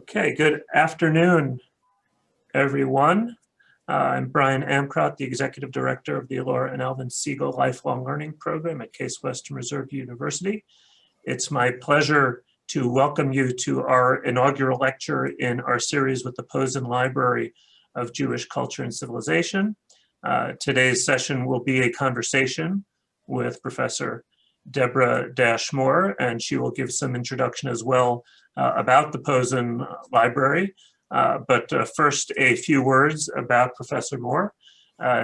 Okay, good afternoon, everyone. I'm Brian Amcrott, the Executive Director of the Elora and Alvin Siegel Lifelong Learning Program at Case Western Reserve University. It's my pleasure to welcome you to our inaugural lecture in our series with the Posen Library of Jewish Culture and Civilization. Today's session will be a conversation with Professor Deborah Dash Moore, and she will give some introduction as well about the Posen Library. But first, a few words about Professor Moore.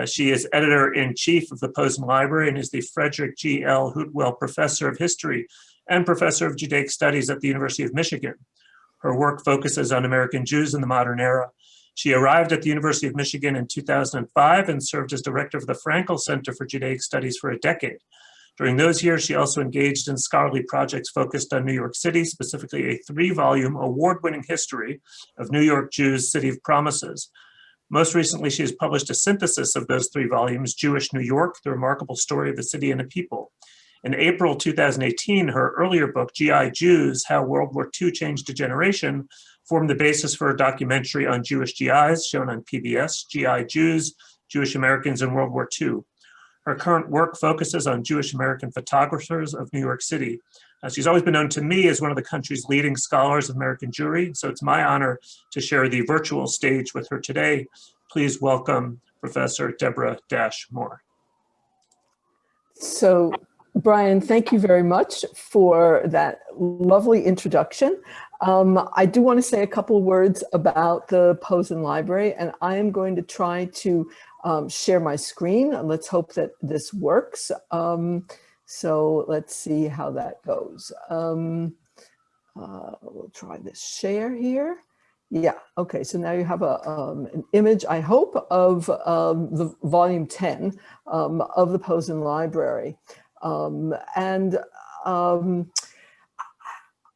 She is editor-in-chief of the Posen Library and is the Frederick G. L. Hutwell Professor of History and Professor of Judaic Studies at the University of Michigan. Her work focuses on American Jews in the modern era. She arrived at the University of Michigan in 2005 and served as director of the Frankel Center for Judaic Studies for a decade. During those years, she also engaged in scholarly projects focused on New York City, specifically a 3-volume award-winning history of New York Jews' City of Promises. Most recently, she has published a synthesis of those 3 volumes, Jewish New York, The Remarkable Story of a City and a People. In April 2018, her earlier book, GI Jews, How World War II Changed a Generation, formed the basis for a documentary on Jewish GIs shown on PBS, GI Jews, Jewish Americans in World War II. Her current work focuses on Jewish American photographers of New York City. She's always been known to me as one of the country's leading scholars of American Jewry, so it's my honor to share the virtual stage with her today. Please welcome Professor Deborah Dash Moore. So, Brian, thank you very much for that lovely introduction. I do want to say a couple of words about the Posen Library, and I am going to try to share my screen. Let's hope that this works. So let's see how that goes. We'll try this share here. Yeah, okay, so now you have an image, I hope, of the volume 10 of the Posen Library.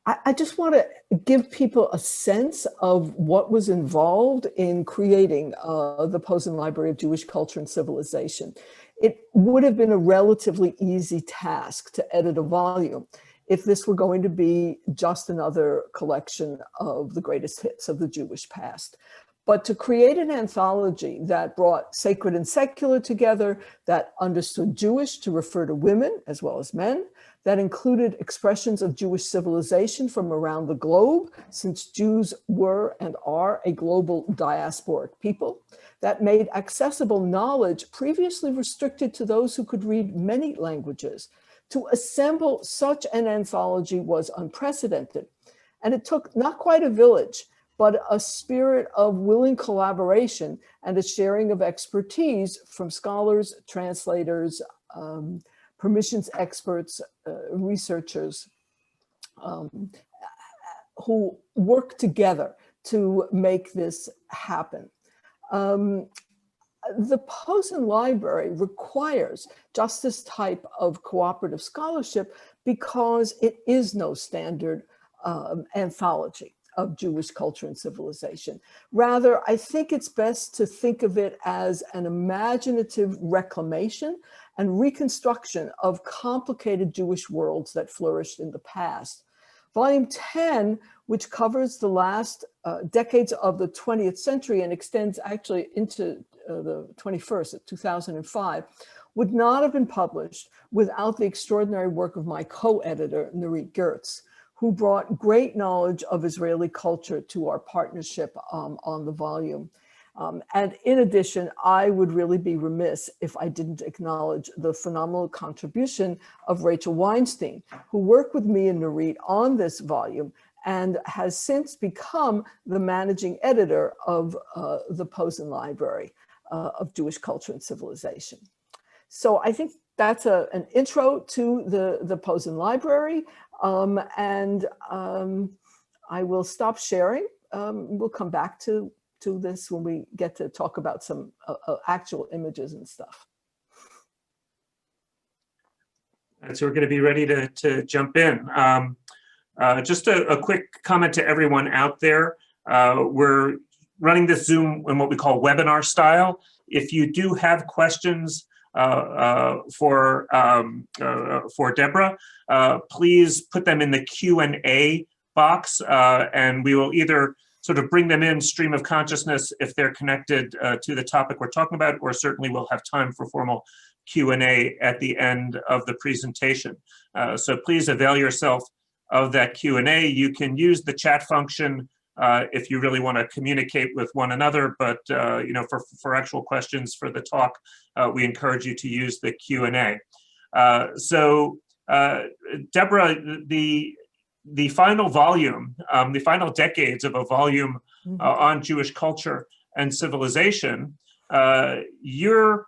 I just want to give people a sense of what was involved in creating the Posen Library of Jewish Culture and Civilization. It would have been a relatively easy task to edit a volume if this were going to be just another collection of the greatest hits of the Jewish past. But to create an anthology that brought sacred and secular together, that understood Jewish to refer to women as well as men, that included expressions of Jewish civilization from around the globe, since Jews were and are a global diasporic people, that made accessible knowledge previously restricted to those who could read many languages. To assemble such an anthology was unprecedented, and it took not quite a village, but a spirit of willing collaboration and a sharing of expertise from scholars, translators, permissions experts, researchers who work together to make this happen. The Posen Library requires just this type of cooperative scholarship because it is no standard anthology of Jewish culture and civilization. Rather, I think it's best to think of it as an imaginative reclamation and reconstruction of complicated Jewish worlds that flourished in the past. Volume 10, which covers the last decades of the 20th century and extends actually into the 21st, 2005, would not have been published without the extraordinary work of my co-editor, Nurit Gertz, who brought great knowledge of Israeli culture to our partnership on the volume. And in addition, I would really be remiss if I didn't acknowledge the phenomenal contribution of Rachel Weinstein, who worked with me and Nurit on this volume and has since become the managing editor of the Posen Library of Jewish Culture and Civilization. So I think that's an intro to the Posen Library. I will stop sharing. We'll come back to this when we get to talk about some actual images and stuff. And so we're going to be ready to jump in. Just a quick comment to everyone out there. We're running this Zoom in what we call webinar style. If you do have questions for Deborah, please put them in the Q&A box, and we will either sort of bring them in stream of consciousness if they're connected to the topic we're talking about, or certainly we'll have time for formal Q&A at the end of the presentation. So please avail yourself of that Q&A. You can use the chat function if you really want to communicate with one another, but for actual questions for the talk, we encourage you to use the Q&A. So Deborah, the final volume, the final decades of a volume on Jewish culture and civilization, you're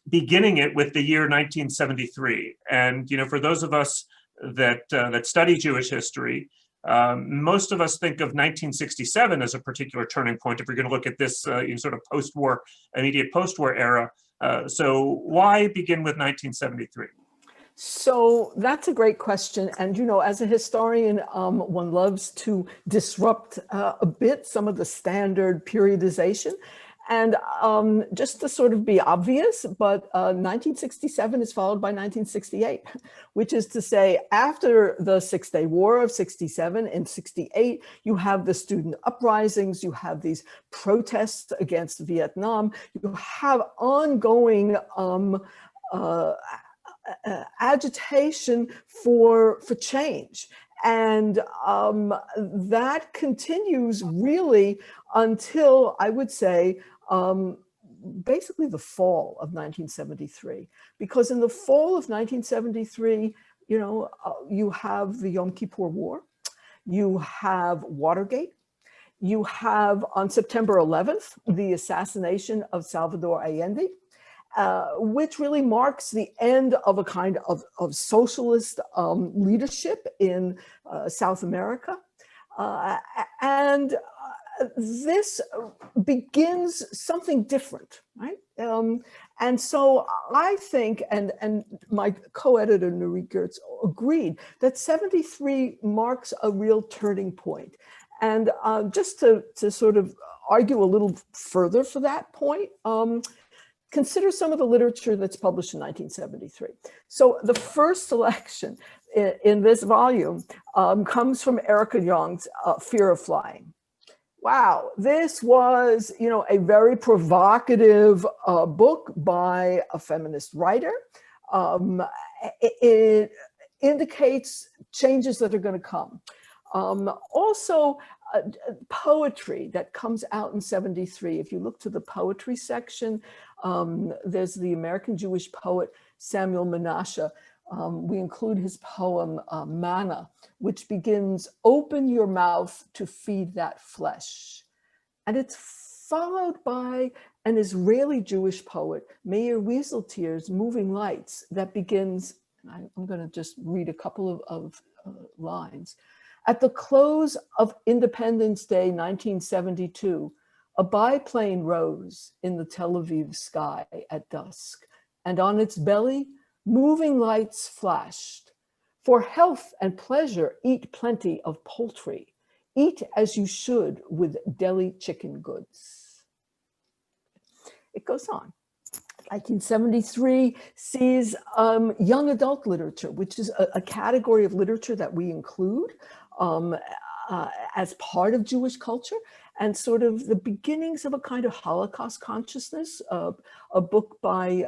beginning it with the year 1973. And for those of us that study Jewish history, most of us think of 1967 as a particular turning point if we're going to look at this sort of post-war, immediate post-war era. So why begin with 1973? So that's a great question. And, as a historian, one loves to disrupt a bit some of the standard periodization. And just to sort of be obvious, but 1967 is followed by 1968, which is to say, after the Six-Day War of 67 and 68, you have the student uprisings, you have these protests against Vietnam, you have ongoing agitation for change. And that continues really until, I would say, basically the fall of 1973. Because in the fall of 1973, you have the Yom Kippur War, you have Watergate, you have on September 11th, the assassination of Salvador Allende, which really marks the end of a kind of socialist leadership in South America. And this begins something different, right? And so I think, and my co-editor Nurit Gertz agreed, that 73 marks a real turning point. And just to sort of argue a little further for that point, consider some of the literature that's published in 1973. So the first selection in this volume comes from Erica Young's Fear of Flying. Wow, this was, a very provocative book by a feminist writer. It indicates changes that are going to come. Also, poetry that comes out in 73. If you look to the poetry section, there's the American Jewish poet Samuel Menashe. We include his poem Manna, which begins, "Open your mouth to feed that flesh." And it's followed by an Israeli Jewish poet, Meir Wieseltier's Moving Lights, that begins, I'm going to just read a couple of lines. "At the close of Independence Day, 1972, a biplane rose in the Tel Aviv sky at dusk, and on its belly, moving lights flashed. For health and pleasure, eat plenty of poultry. Eat as you should with deli chicken goods." It goes on. 1973 sees young adult literature, which is a category of literature that we include as part of Jewish culture, and sort of the beginnings of a kind of Holocaust consciousness, a book by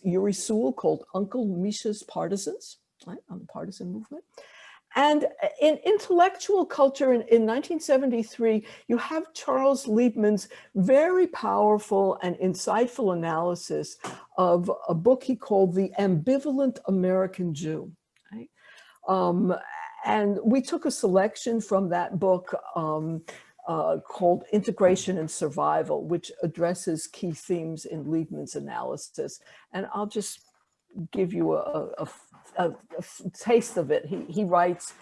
Yuri Sewell called Uncle Misha's Partisans, right, on the partisan movement. And in intellectual culture in 1973, you have Charles Liebman's very powerful and insightful analysis of a book he called The Ambivalent American Jew. Right? And we took a selection from that book called Integration and Survival, which addresses key themes in Liebman's analysis. And I'll just give you a taste of it. He writes,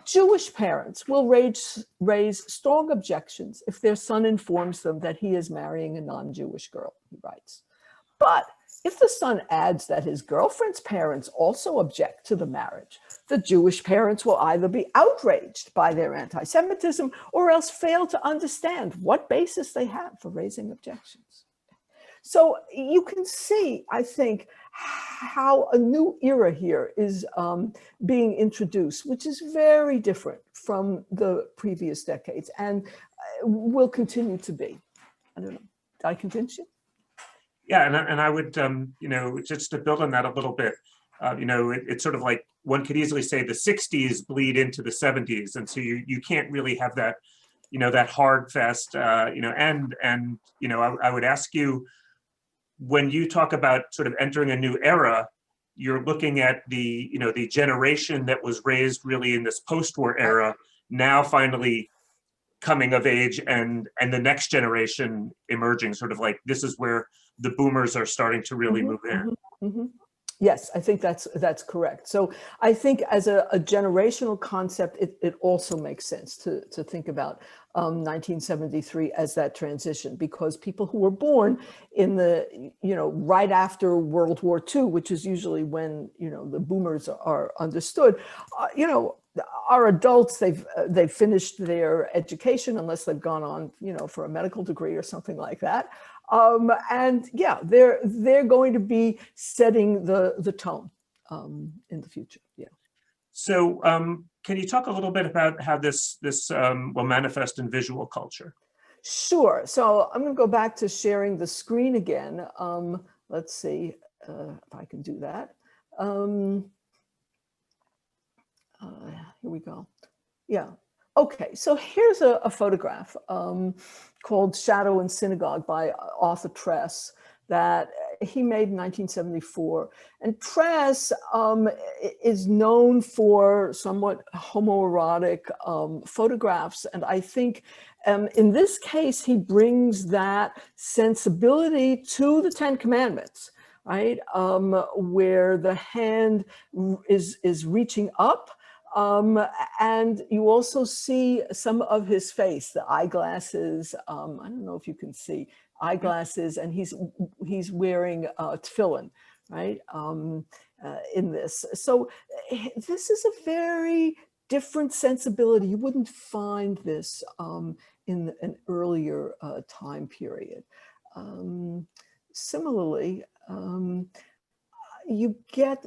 "Jewish parents will raise strong objections if their son informs them that he is marrying a non-Jewish girl," he writes. "But if the son adds that his girlfriend's parents also object to the marriage, the Jewish parents will either be outraged by their anti-Semitism or else fail to understand what basis they have for raising objections." So you can see, I think, how a new era here is being introduced, which is very different from the previous decades and will continue to be. I don't know. Did I convince you? Yeah, and I would, just to build on that a little bit, it's sort of like one could easily say the 60s bleed into the 70s. And so you can't really have that, that hard, fast, end. And, I would ask you, when you talk about sort of entering a new era, you're looking at the, the generation that was raised really in this post-war era, now finally coming of age, and the next generation emerging, sort of like this is where the boomers are starting to really move in. Yes, I think that's correct. So I think as a generational concept, it also makes sense to think about 1973 as that transition, because people who were born in the, right after World War II, which is usually when, the boomers are understood, are adults. They've finished their education, unless they've gone on, for a medical degree or something like that. And yeah, they're going to be setting the tone in the future. Yeah. So can you talk a little bit about how this will manifest in visual culture? Sure. So I'm going to go back to sharing the screen again. Let's see if I can do that. Here we go. Yeah. Okay, so here's a photograph called Shadow in Synagogue by Arthur Tress that he made in 1974. And Tress is known for somewhat homoerotic photographs. And I think in this case, he brings that sensibility to the Ten Commandments, right? Where the hand is reaching up. And you also see some of his face, the eyeglasses. I don't know if you can see eyeglasses, and he's wearing tefillin, right? In this. So this is a very different sensibility. You wouldn't find this in an earlier time period. Similarly, you get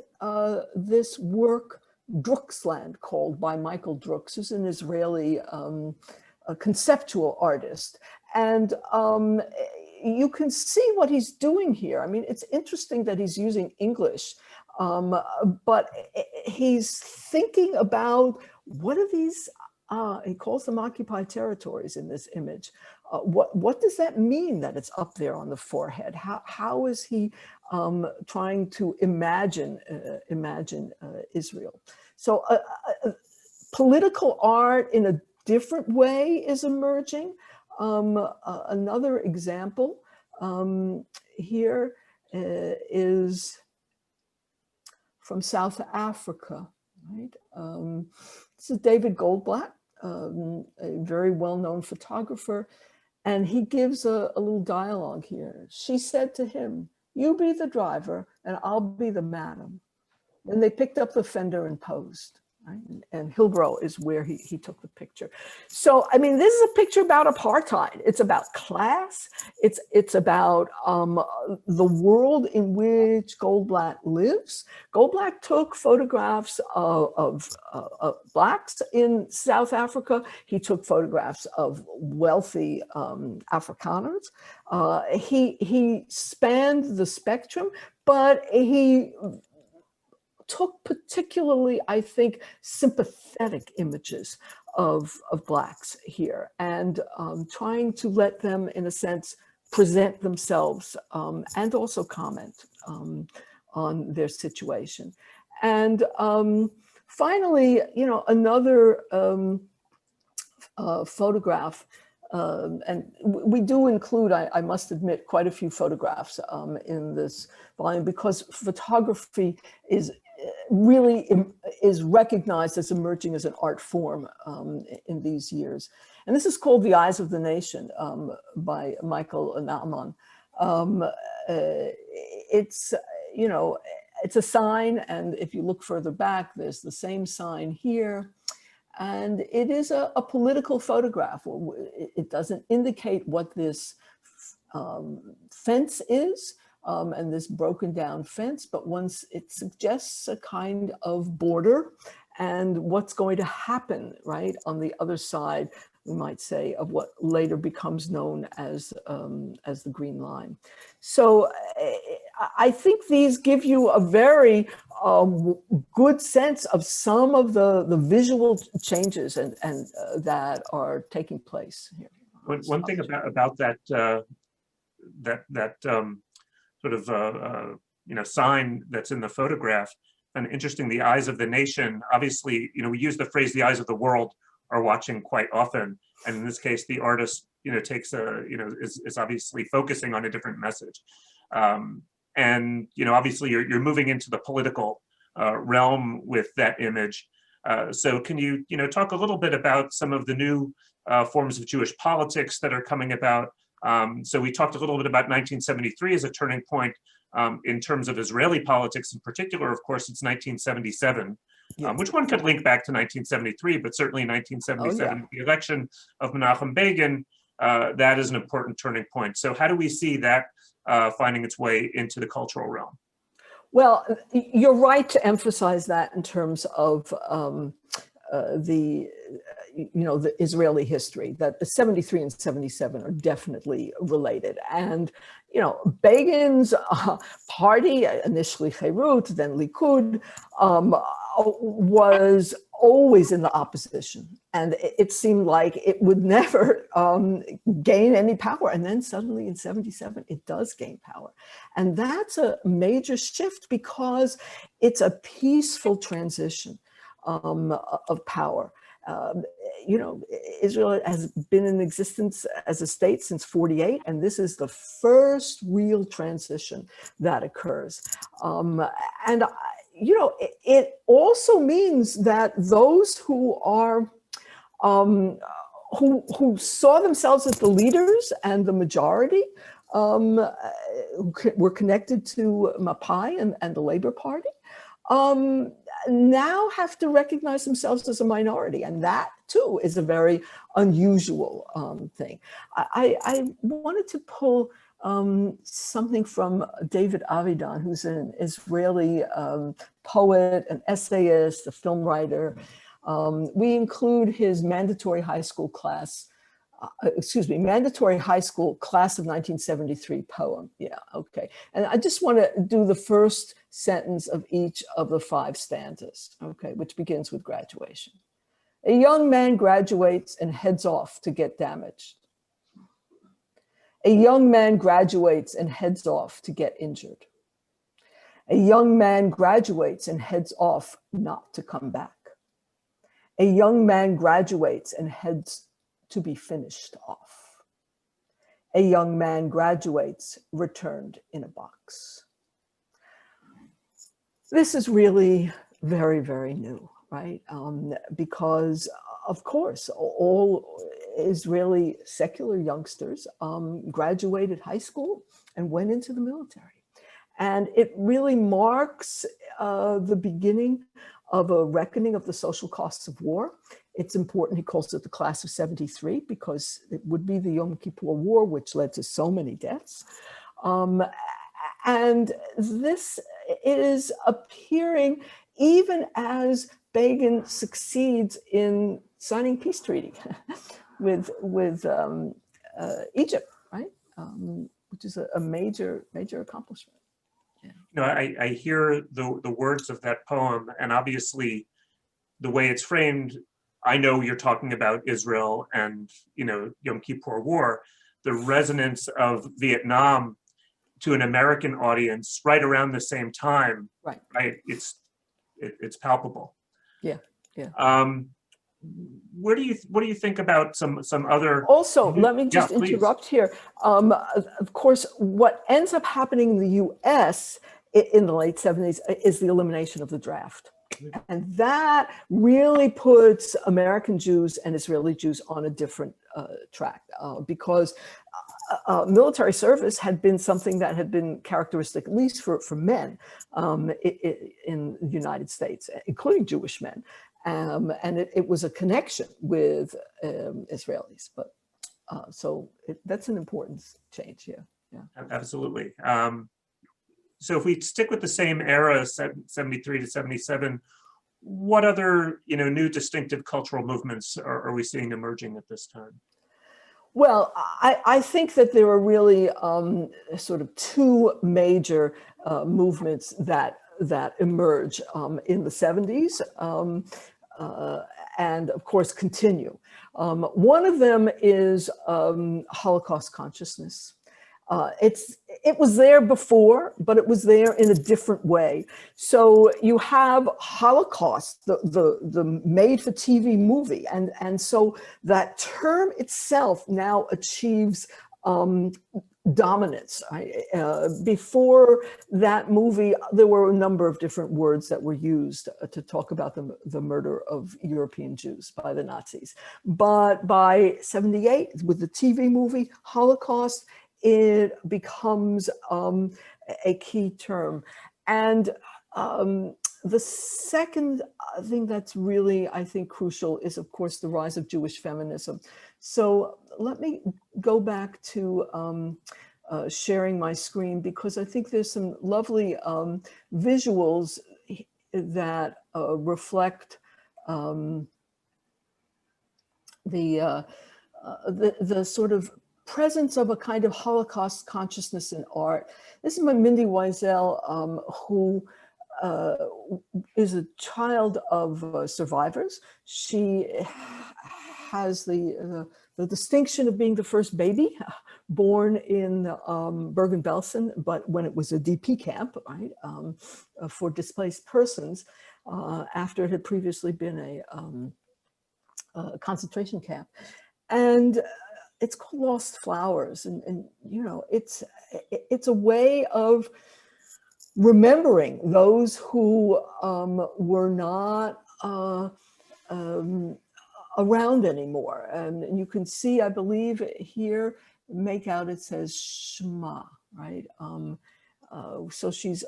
this work, Drucksland, called by Michael Drucks, who's an Israeli a conceptual artist. And you can see what he's doing here. I mean, it's interesting that he's using English, but he's thinking about what are these, he calls them occupied territories in this image. What does that mean that it's up there on the forehead? How is he trying to imagine Israel? So political art in a different way is emerging. Another example here is from South Africa, right? This is David Goldblatt, a very well-known photographer, and he gives a little dialogue here. She said to him, "You be the driver and I'll be the madam." And they picked up the fender and posed. Right? And Hillbrow is where he took the picture. So, I mean, this is a picture about apartheid. It's about class. It's about the world in which Goldblatt lives. Goldblatt took photographs of Blacks in South Africa. He took photographs of wealthy Afrikaners. He spanned the spectrum, but he took particularly, I think, sympathetic images of Blacks here, and trying to let them, in a sense, present themselves and also comment on their situation. And finally, another photograph, and we do include, I must admit, quite a few photographs in this volume, because photography is recognized as emerging as an art form in these years. And this is called The Eyes of the Nation by Michael Naumann. It's a sign, and if you look further back, there's the same sign here. And it is a political photograph. It doesn't indicate what this fence is, and this broken down fence, but once it suggests a kind of border and what's going to happen, right, on the other side, we might say, of what later becomes known as the Green Line. So I think these give you a very good sense of some of the visual changes and that are taking place here. One thing about that sort of sign that's in the photograph, and interesting, the eyes of the nation. Obviously, we use the phrase "the eyes of the world are watching" quite often, and in this case, the artist takes is obviously focusing on a different message, and obviously you're moving into the political realm with that image. So can you talk a little bit about some of the new forms of Jewish politics that are coming about? So we talked a little bit about 1973 as a turning point in terms of Israeli politics in particular. Of course, it's 1977, which one could link back to 1973, but certainly 1977, the election of Menachem Begin, that is an important turning point. So how do we see that finding its way into the cultural realm? Well, you're right to emphasize that in terms of the Israeli history, that the 73 and 77 are definitely related. And, Begin's party, initially Herut, then Likud, was always in the opposition. And it seemed like it would never gain any power. And then suddenly in 77, it does gain power. And that's a major shift because it's a peaceful transition of power. Israel has been in existence as a state since 48, and this is the first real transition that occurs. It also means that those who are who saw themselves as the leaders and the majority, who were connected to Mapai and the Labor Party, now have to recognize themselves as a minority. And that too is a very unusual thing. I wanted to pull something from David Avidan, who's an Israeli poet, an essayist, a film writer. We include his mandatory high school class mandatory high school class of 1973 poem. Yeah, okay. And I just want to do the first sentence of each of the 5 stanzas, okay, which begins with graduation. A young man graduates and heads off to get damaged. A young man graduates and heads off to get injured. A young man graduates and heads off not to come back. A young man graduates and heads to be finished off. A young man graduates returned in a box. This is really very, very new, right? Because of course, all Israeli secular youngsters graduated high school and went into the military. And it really marks the beginning of a reckoning of the social costs of war. It's important, he calls it the class of 73, because it would be the Yom Kippur War, which led to so many deaths. And this is appearing even as Begin succeeds in signing peace treaty with Egypt, right? Which is a major accomplishment. Yeah. I hear the words of that poem, and obviously the way it's framed, I know you're talking about Israel and Yom Kippur War, the resonance of Vietnam to an American audience right around the same time. Right. It's palpable. Yeah. Yeah. What do you think about some other? Also, let me just interrupt here. Of course, what ends up happening in the U.S. in the late 70s is the elimination of the draft. And that really puts American Jews and Israeli Jews on a different track because military service had been something that had been characteristic, at least for men in the United States, including Jewish men. And it was a connection with Israelis. But That's an important change here. Yeah. Absolutely. So if we stick with the same era, 73 to 77, what other, new distinctive cultural movements are we seeing emerging at this time? Well, I think that there are really sort of two major movements that emerge in the 70s and of course continue. One of them is Holocaust consciousness. It was there before, but it was there in a different way. So you have Holocaust, the made-for-TV movie, and so that term itself now achieves dominance. Before that movie, there were a number of different words that were used to talk about the murder of European Jews by the Nazis. But by 78, with the TV movie Holocaust, it becomes a key term. And the second thing that's really, I think, crucial is, of course, the rise of Jewish feminism. So let me go back to sharing my screen, because I think there's some lovely visuals that reflect the sort of presence of a kind of Holocaust consciousness in art. This is by Mindy Weisel, who is a child of survivors. She has the distinction of being the first baby born in Bergen-Belsen, but when it was a DP camp, right, for displaced persons, after it had previously been a concentration camp. And it's called Lost Flowers, and it's a way of remembering those who were not around anymore. And you can see, I believe here, make out it says Shema, right? So she's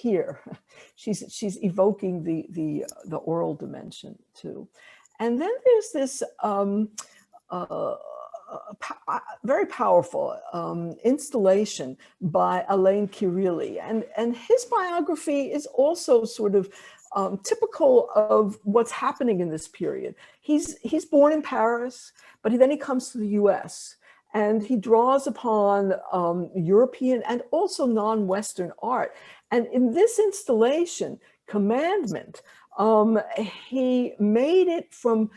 here. She's evoking the oral dimension too. And then there's this very powerful installation by Alain Kirilli. And his biography is also sort of typical of what's happening in this period. He's born in Paris, but then he comes to the US, and he draws upon European and also non-Western art. And in this installation, Commandment, he made it from,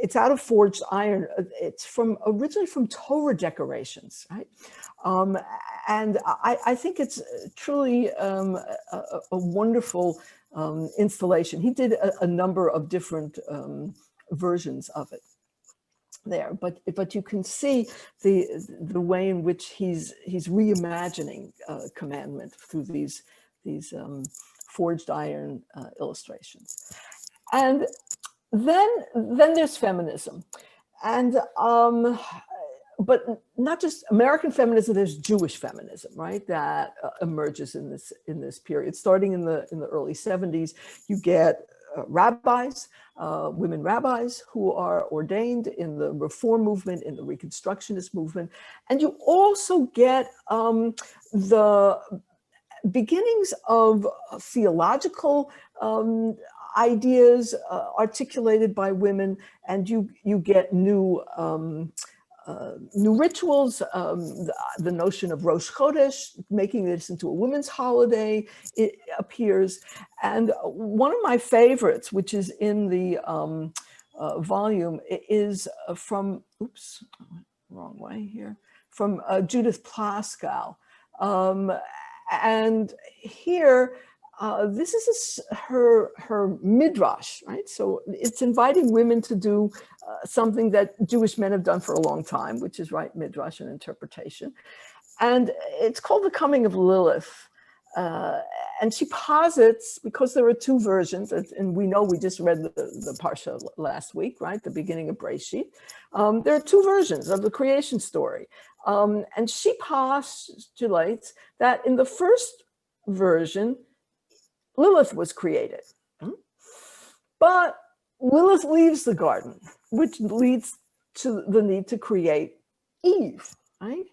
it's out of forged iron. It's originally from Torah decorations, right? And I think it's truly a wonderful installation. He did a number of different versions of it there, but you can see the way in which he's reimagining Commandment through these forged iron illustrations. And then there's feminism, and but not just American feminism. There's Jewish feminism, right? That emerges in this period, starting in the early 70s. You get rabbis, women rabbis who are ordained in the Reform movement, in the Reconstructionist movement, and you also get the beginnings of theological ideas articulated by women, and you get new rituals. The notion of Rosh Chodesh, making this into a women's holiday, it appears. And one of my favorites, which is in the volume, is from, oops, wrong way here, from Judith Plaskow. And here, this is her midrash, right? So it's inviting women to do something that Jewish men have done for a long time, which is write midrash and interpretation. And it's called The Coming of Lilith. And she posits, because there are two versions, and we know we just read the Parsha last week, right? The beginning of Breshit. There are two versions of the creation story. And she postulates that in the first version, Lilith was created. But Lilith leaves the garden, which leads to the need to create Eve, right?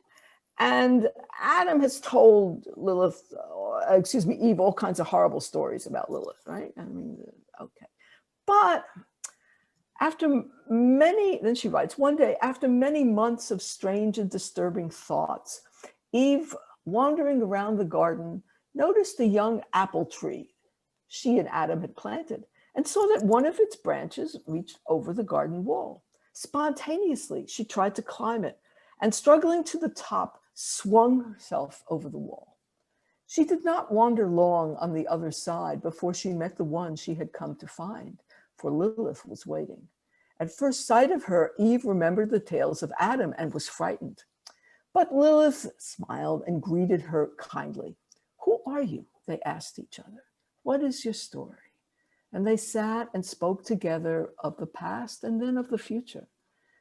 And Adam has told Eve, all kinds of horrible stories about Lilith, right? I mean, okay. But then she writes, one day, after many months of strange and disturbing thoughts, Eve, wandering around the garden, noticed a young apple tree she and Adam had planted and saw that one of its branches reached over the garden wall. Spontaneously, she tried to climb it and, struggling to the top, swung herself over the wall. She did not wander long on the other side before she met the one she had come to find, for Lilith was waiting. At first sight of her, Eve remembered the tales of Adam and was frightened. But Lilith smiled and greeted her kindly. "Who are you?" they asked each other. "What is your story?" And they sat and spoke together of the past and then of the future.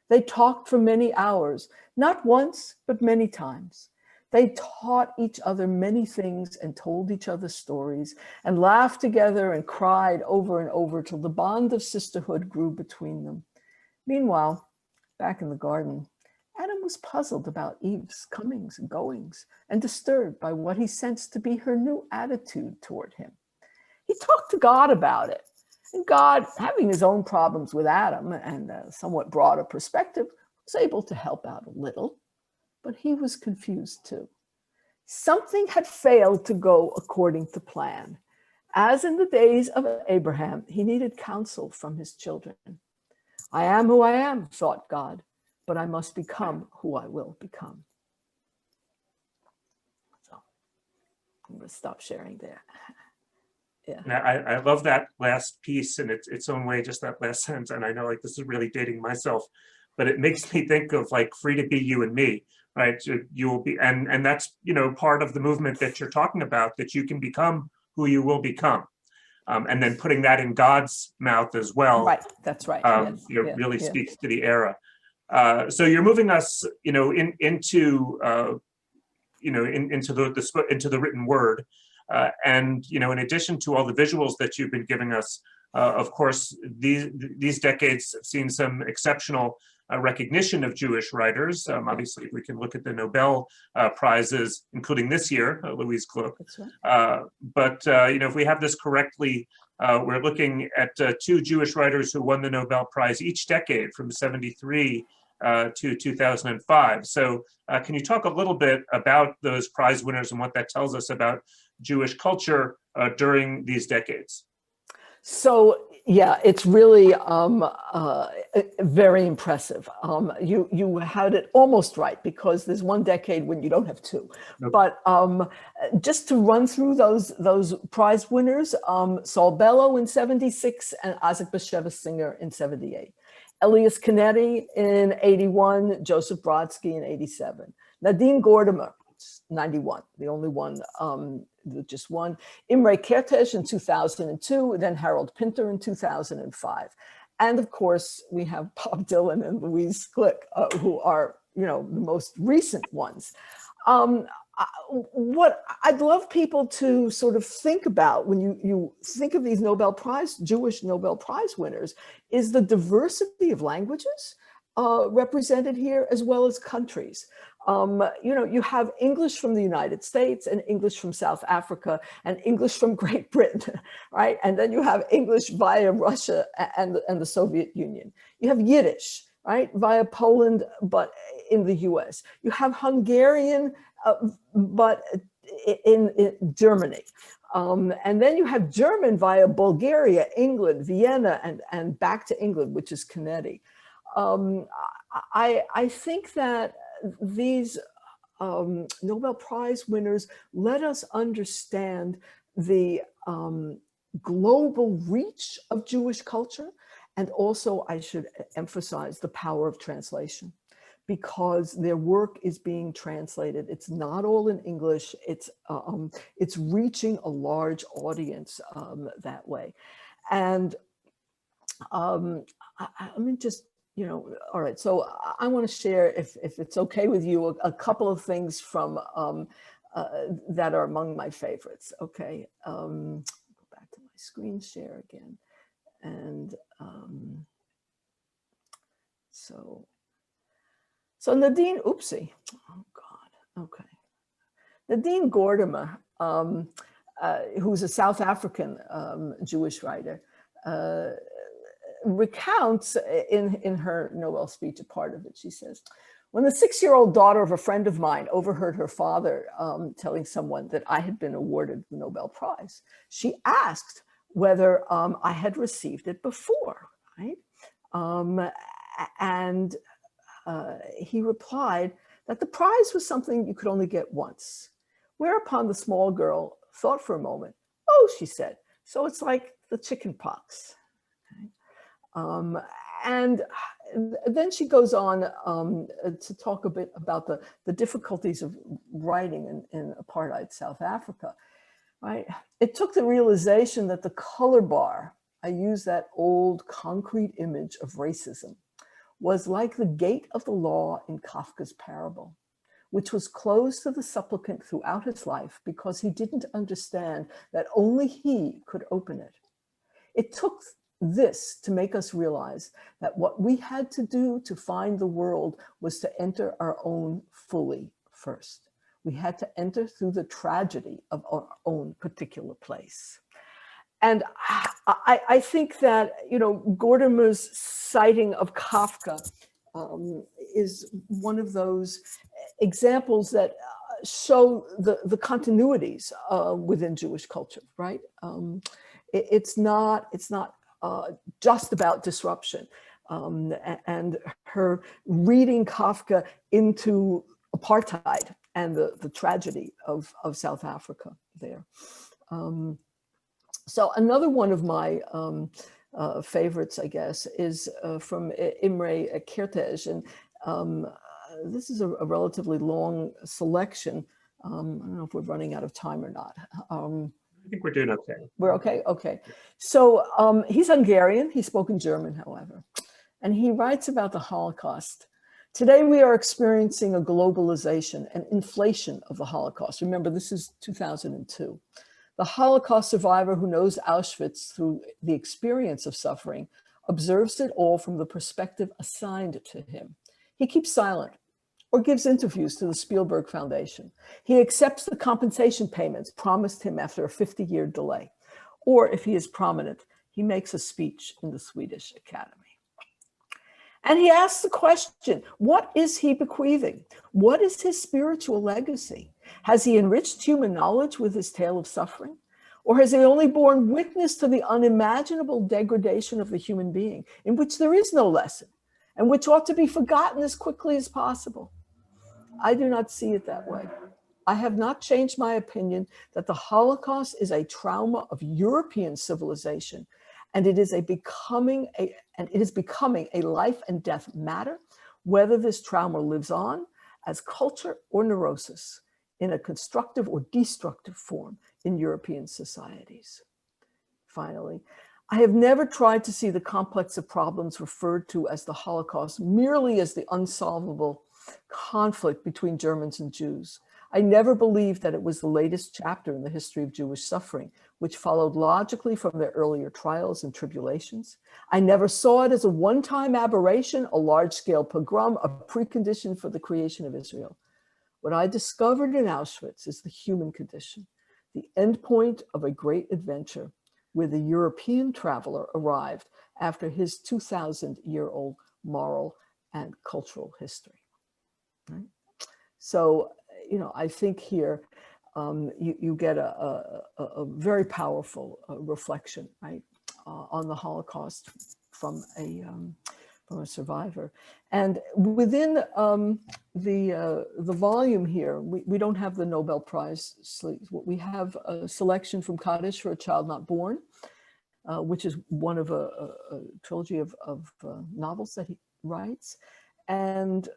They talked for many hours, not once, but many times. They taught each other many things and told each other stories and laughed together and cried over and over till the bond of sisterhood grew between them. Meanwhile, back in the garden, Adam was puzzled about Eve's comings and goings and disturbed by what he sensed to be her new attitude toward him. He talked to God about it. And God, having his own problems with Adam and a somewhat broader perspective, was able to help out a little, but he was confused too. Something had failed to go according to plan. As in the days of Abraham, he needed counsel from his children. "I am who I am," thought God, "but I must become who I will become." So I'm going to stop sharing there. Yeah. And I love that last piece in its own way, just that last sentence. And I know like this is really dating myself, but it makes me think of like free to be you and me, right? You will be, and that's, you know, part of the movement that you're talking about, that you can become who you will become. And then putting that in God's mouth as well, Right, that's right. Yes. really speaks to the era. So you're moving us, you know, into the written word. And, you know, in addition to all the visuals that you've been giving us, of course, these decades have seen some exceptional recognition of Jewish writers. Obviously, we can look at the Nobel prizes, including this year, Louise Gluck. That's right. But, you know, if we have this correctly, we're looking at two Jewish writers who won the Nobel Prize each decade from 73 to 2005. So can you talk a little bit about those prize winners and what that tells us about Jewish culture during these decades? So yeah, it's really very impressive. You had it almost right, because there's one decade when you don't have two. Nope. But just to run through those prize winners: Saul Bellow in 76 and Isaac Bashevis Singer in 78. Elias Canetti in 81, Joseph Brodsky in 87. Nadine Gordimer, 91, the only one that just won. Imre Kertész in 2002, then Harold Pinter in 2005. And of course, we have Bob Dylan and Louise Gluck, who are, you know, the most recent ones. What I'd love people to sort of think about when you think of these Jewish Nobel Prize winners, is the diversity of languages represented here, as well as countries. You know, you have English from the United States and English from South Africa and English from Great Britain, right? And then you have English via Russia and the Soviet Union. You have Yiddish, right, via Poland, but in the US. You have Hungarian, but in Germany. And then you have German via Bulgaria, England, Vienna, and back to England, which is Canetti. I think that these Nobel Prize winners let us understand the global reach of Jewish culture. And also, I should emphasize the power of translation, because their work is being translated. It's not all in English. It's reaching a large audience that way. And I mean, just, you know, all right. So I want to share, if it's okay with you, a couple of things from that are among my favorites. Okay, go back to my screen share again, and so So Nadine, oopsie, oh God, okay. Nadine Gordimer, who's a South African Jewish writer, recounts in her Nobel speech, a part of it. She says, when the 6-year-old daughter of a friend of mine overheard her father telling someone that I had been awarded the Nobel Prize, she asked whether I had received it before, right? And he replied that the prize was something you could only get once. Whereupon the small girl thought for a moment. Oh, she said, so it's like the chicken pox. Okay. And then she goes on to talk a bit about the difficulties of writing in apartheid South Africa. Right? It took the realization that the color bar, I use that old concrete image of racism, was like the gate of the law in Kafka's Parable, which was closed to the supplicant throughout his life because he didn't understand that only he could open it. It took this to make us realize that what we had to do to find the world was to enter our own fully first. We had to enter through the tragedy of our own particular place. And I think that, you know, Gordimer's citing of Kafka is one of those examples that show the continuities within Jewish culture, right? It's not just about disruption. And her reading Kafka into apartheid and the tragedy of South Africa there. So another one of my favorites, I guess, is from Imre Kertész. And this is a relatively long selection. I don't know if we're running out of time or not. I think we're doing okay. We're okay? Okay. So he's Hungarian. He spoke in German, however. And he writes about the Holocaust. Today, we are experiencing a globalization and inflation of the Holocaust. Remember, this is 2002. The Holocaust survivor who knows Auschwitz through the experience of suffering observes it all from the perspective assigned to him. He keeps silent or gives interviews to the Spielberg Foundation. He accepts the compensation payments promised him after a 50-year delay. Or if he is prominent, he makes a speech in the Swedish Academy. And he asks the question, what is he bequeathing? What is his spiritual legacy? Has he enriched human knowledge with his tale of suffering? Or has he only borne witness to the unimaginable degradation of the human being, in which there is no lesson, and which ought to be forgotten as quickly as possible? I do not see it that way. I have not changed my opinion that the Holocaust is a trauma of European civilization, and it is becoming a life and death matter, whether this trauma lives on as culture or neurosis in a constructive or destructive form in European societies. Finally, I have never tried to see the complex of problems referred to as the Holocaust merely as the unsolvable conflict between Germans and Jews. I never believed that it was the latest chapter in the history of Jewish suffering, which followed logically from their earlier trials and tribulations. I never saw it as a one-time aberration, a large-scale pogrom, a precondition for the creation of Israel. What I discovered in Auschwitz is the human condition, the endpoint of a great adventure where the European traveler arrived after his 2,000-year-old moral and cultural history. Right? So, you know, I think here you get a very powerful reflection, right, on the Holocaust from a survivor. And within the volume here, we don't have the Nobel Prize sleeves. We have a selection from Kaddish for a Child Not Born, which is one of a trilogy of novels that he writes. And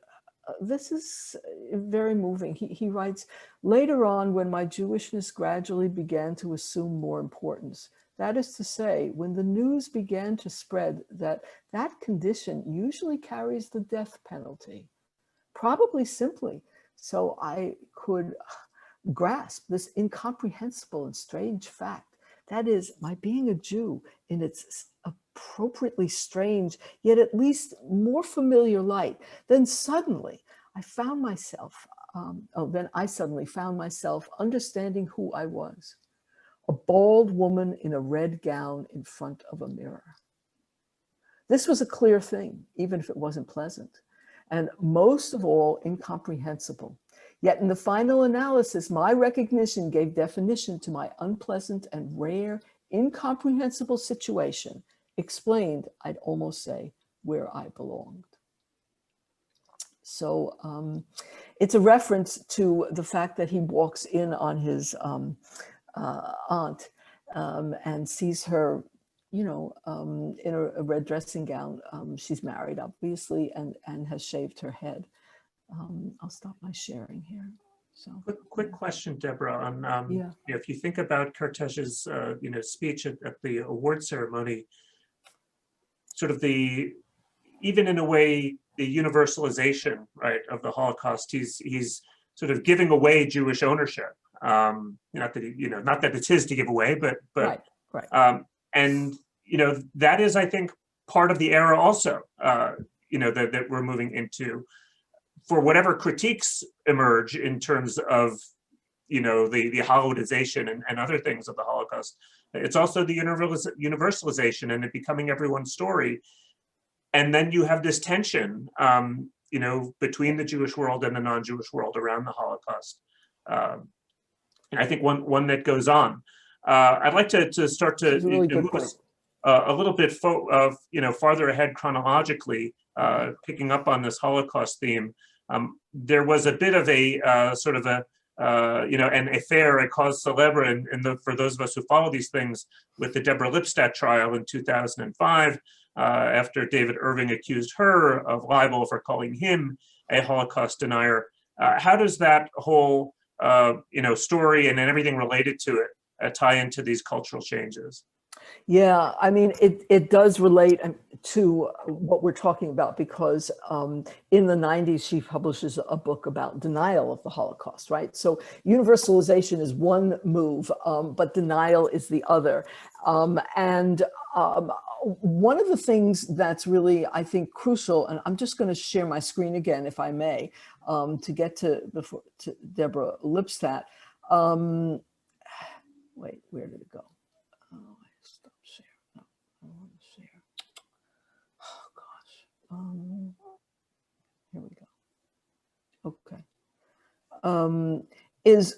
this is very moving. He writes, later on, when my Jewishness gradually began to assume more importance, that is to say, when the news began to spread that that condition usually carries the death penalty, probably simply so I could grasp this incomprehensible and strange fact. That is, my being a Jew in its appropriately strange, yet at least more familiar light, then suddenly I found myself, then I suddenly found myself understanding who I was, a bald woman in a red gown in front of a mirror. This was a clear thing, even if it wasn't pleasant, and most of all, incomprehensible. Yet in the final analysis, my recognition gave definition to my unpleasant and rare, incomprehensible situation, explained, I'd almost say, where I belonged. So it's a reference to the fact that he walks in on his aunt and sees her, you know, in a red dressing gown. She's married, obviously, and has shaved her head. I'll stop my sharing here. So, quick question, Deborah. On yeah. if you think about Kertész's speech at the award ceremony, sort of even in a way the universalization, right, of the Holocaust. He's sort of giving away Jewish ownership. Not that it's his to give away, but right. And that is, I think, part of the era also. That we're moving into. For whatever critiques emerge in terms of, the Hollywoodization and other things of the Holocaust, it's also the universalization and it becoming everyone's story. And then you have this tension, between the Jewish world and the non-Jewish world around the Holocaust. And I think one that goes on. I'd like to start to really move us a little bit farther ahead chronologically, picking up on this Holocaust theme. There was a bit of a sort of an affair, a cause célèbre, for those of us who follow these things, with the Deborah Lipstadt trial in 2005, after David Irving accused her of libel for calling him a Holocaust denier. How does that whole story and then everything related to it tie into these cultural changes? Yeah, I mean, it does relate to what we're talking about, because in the 90s, she publishes a book about denial of the Holocaust, right? So universalization is one move, but denial is the other. And one of the things that's really, I think, crucial, and I'm just going to share my screen again, if I may, to get to Deborah Lipstadt. Wait, where did it go? Here we go. Okay. Is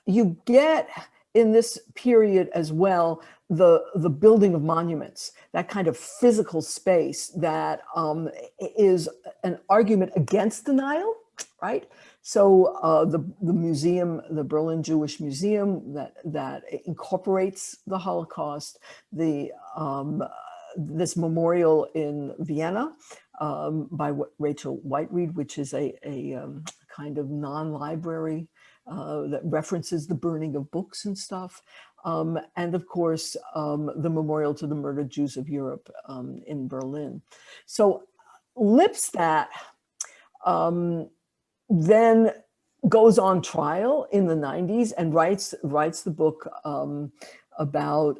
you get in this period as well the building of monuments, that kind of physical space that is an argument against denial, right? So the museum, the Berlin Jewish Museum, that incorporates the Holocaust, this memorial in Vienna by Rachel Whiteread, which is a kind of non-library that references the burning of books and stuff. And of course, the memorial to the murdered Jews of Europe in Berlin. So Lipstadt then goes on trial in the 90s and writes the book about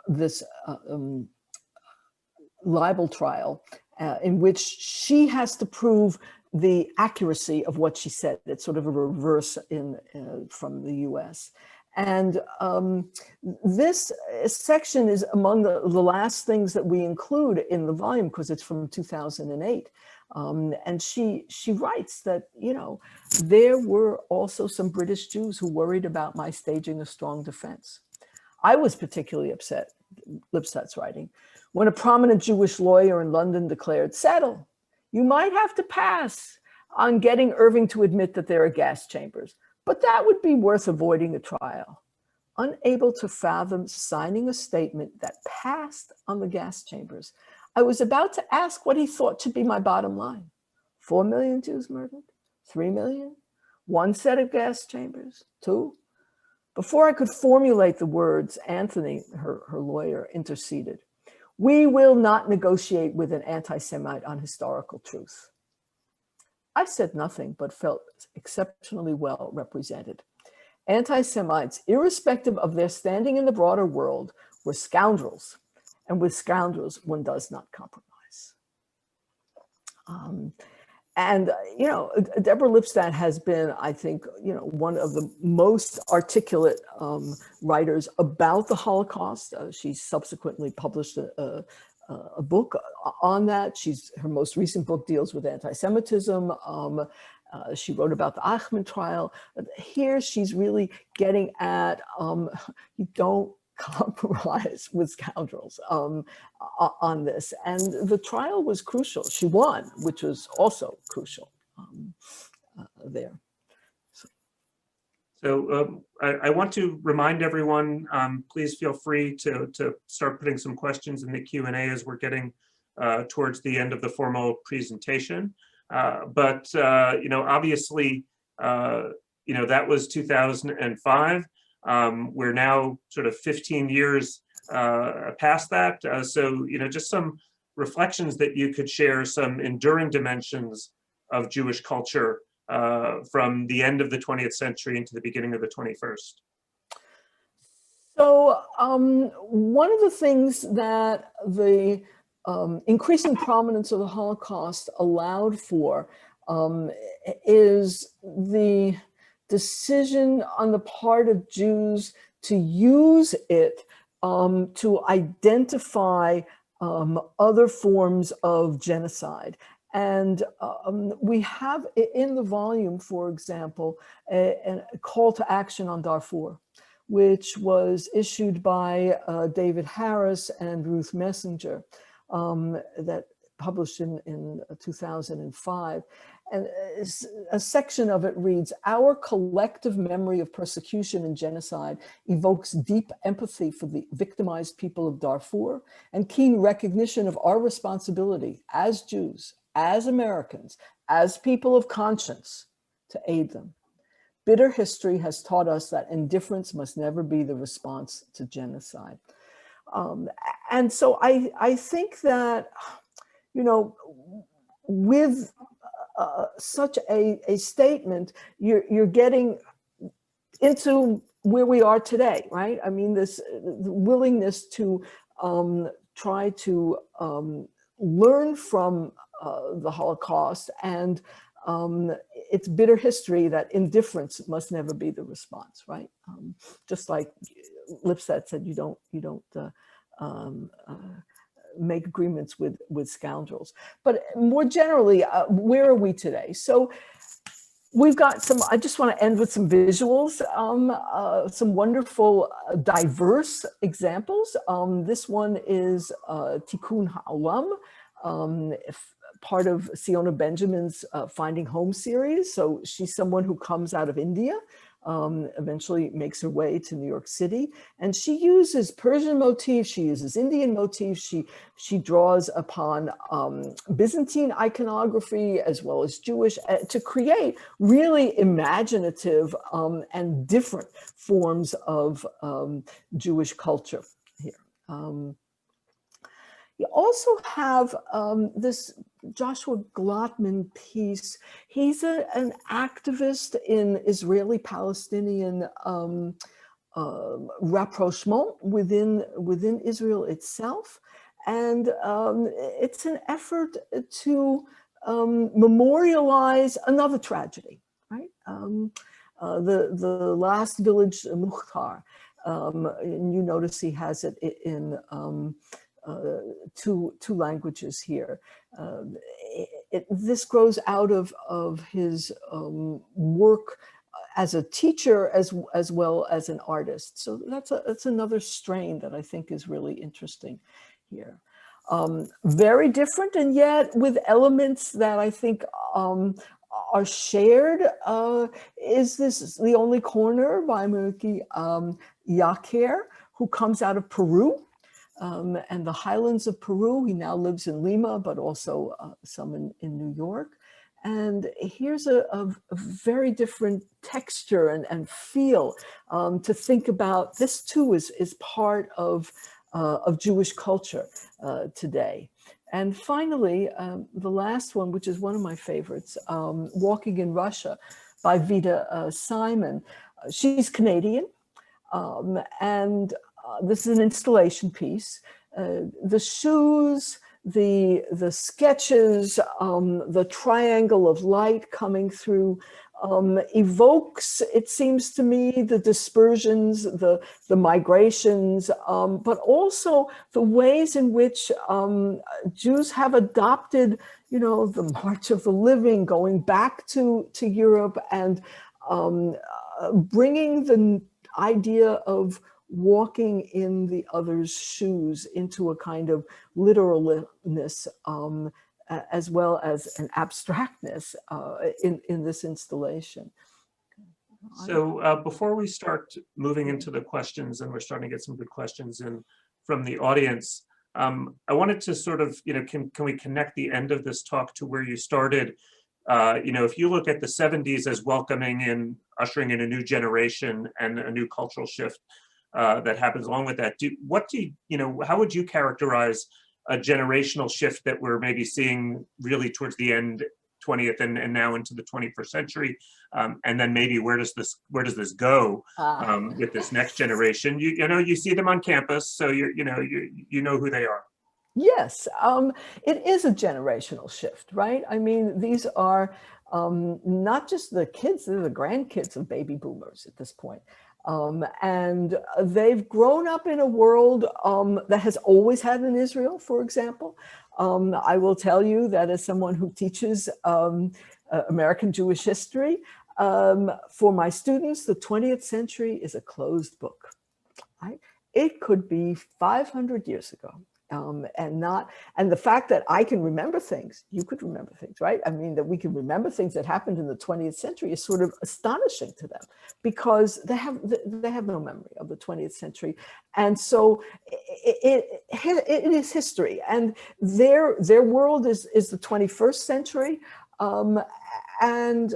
this libel trial, in which she has to prove the accuracy of what she said. It's sort of a reverse from the US. And this section is among the last things that we include in the volume, because it's from 2008. And she writes that, there were also some British Jews who worried about my staging a strong defense. I was particularly upset, Lipstadt's writing, when a prominent Jewish lawyer in London declared, "Settle, you might have to pass on getting Irving to admit that there are gas chambers, but that would be worth avoiding a trial." Unable to fathom signing a statement that passed on the gas chambers, I was about to ask what he thought should be my bottom line. 4 million Jews murdered? 3 million? One set of gas chambers? 2? Before I could formulate the words, Anthony, her lawyer, interceded. "We will not negotiate with an anti-Semite on historical truth." I said nothing, but felt exceptionally well represented. Anti-Semites, irrespective of their standing in the broader world, were scoundrels, and with scoundrels, one does not compromise. And, you know, Deborah Lipstadt has been, I think, you know, one of the most articulate writers about the Holocaust. She subsequently published a book on that. Her most recent book deals with anti-Semitism. She wrote about the Eichmann trial. Here, she's really getting at, you don't compromise with scoundrels on this. And the trial was crucial. She won, which was also crucial there. So I want to remind everyone, please feel free to start putting some questions in the Q&A as we're getting towards the end of the formal presentation. But you know, obviously, you know, that was 2005. We're now sort of 15 years past that. So, you know, just some reflections that you could share, some enduring dimensions of Jewish culture from the end of the 20th century into the beginning of the 21st. So one of the things that the increasing prominence of the Holocaust allowed for is the decision on the part of Jews to use it to identify other forms of genocide. And we have in the volume, for example, a call to action on Darfur, which was issued by David Harris and Ruth Messinger, that published in 2005. And a section of it reads, "Our collective memory of persecution and genocide evokes deep empathy for the victimized people of Darfur and keen recognition of our responsibility as Jews, as Americans, as people of conscience to aid them. Bitter history has taught us that indifference must never be the response to genocide." And so I think that, you know, with such a statement, you're getting into where we are today, right? I mean, this willingness to try to learn from the Holocaust and its bitter history, that indifference must never be the response, right? Just like Lipstadt said, you don't make agreements with scoundrels. But more generally, where are we today? So we've got some, I just want to end with some visuals, some wonderful, diverse examples. This one is Tikkun Ha'olam, part of Siona Benjamin's Finding Home series. So she's someone who comes out of India, eventually makes her way to New York City, and she uses Persian motifs, she uses Indian motifs, she draws upon Byzantine iconography as well as Jewish, to create really imaginative and different forms of Jewish culture here. You also have this Joshua Glotman piece. He's an activist in Israeli-Palestinian rapprochement within Israel itself. And it's an effort to memorialize another tragedy, right? The last village, Mukhtar. And you notice he has it in two languages here. This grows out of his work as a teacher as well as an artist. So that's another strain that I think is really interesting here. Very different, and yet with elements that I think are shared. Is this The Only Corner by Miki Yaquer, who comes out of Peru. And the highlands of Peru. He now lives in Lima, but also some in New York. And here's a very different texture and feel to think about. This too is part of Jewish culture today. And finally, the last one, which is one of my favorites, Walking in Russia by Vida Simon. She's Canadian, and this is an installation piece. The shoes, the sketches, the triangle of light coming through evokes, it seems to me, the dispersions, the migrations, but also the ways in which Jews have adopted, you know, the March of the Living, going back to Europe, and bringing the idea of walking in the other's shoes into a kind of literalness, as well as an abstractness in this installation. So before we start moving into the questions, and we're starting to get some good questions in from the audience, I wanted to sort of, you know, can we connect the end of this talk to where you started? You know, if you look at the 70s as welcoming in, ushering in a new generation and a new cultural shift that happens along with that, how would you characterize a generational shift that we're maybe seeing really towards the end 20th and now into the 21st century, and then maybe where does this go with this next generation? You know, you see them on campus, so you know who they are. Yes, it is a generational shift, right? I mean, these are not just the kids, they're the grandkids of baby boomers at this point. And they've grown up in a world that has always had an Israel, for example. I will tell you that as someone who teaches American Jewish history, for my students, the 20th century is a closed book. Right? It could be 500 years ago. And the fact that I can remember things, you could remember things, right? I mean, that we can remember things that happened in the 20th century is sort of astonishing to them, because they have no memory of the 20th century. And so it is history, and their world is the 21st century. And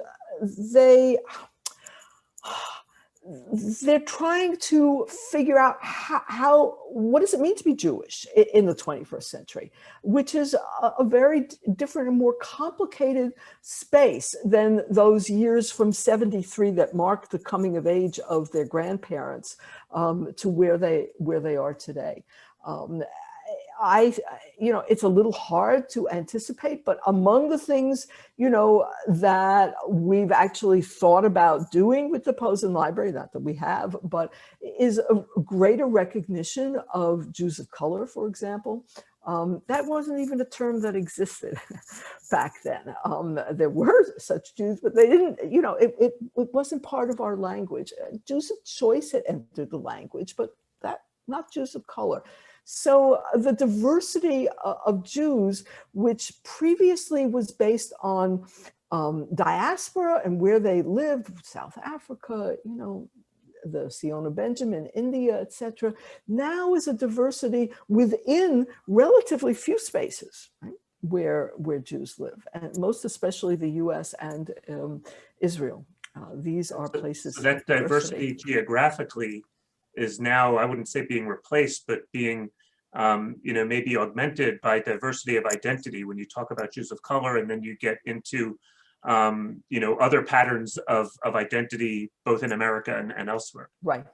they're trying to figure out what does it mean to be Jewish in the 21st century, which is a very different and more complicated space than those years from 73 that marked the coming of age of their grandparents to where they are today. It's a little hard to anticipate, but among the things, you know, that we've actually thought about doing with the Posen Library, not that we have, but is a greater recognition of Jews of color, for example. That wasn't even a term that existed back then. There were such Jews, but they didn't, you know, it wasn't part of our language. Jews of choice had entered the language, but not Jews of color. So the diversity of Jews, which previously was based on diaspora and where they lived, South Africa, you know, the Siona Benjamin, India, etc., now is a diversity within relatively few spaces, right, where Jews live, and most especially the U.S. and Israel. These are places. So that diversity geographically is now, I wouldn't say being replaced, but being, maybe augmented by diversity of identity. When you talk about Jews of color, and then you get into, other patterns of identity, both in America and elsewhere. Right.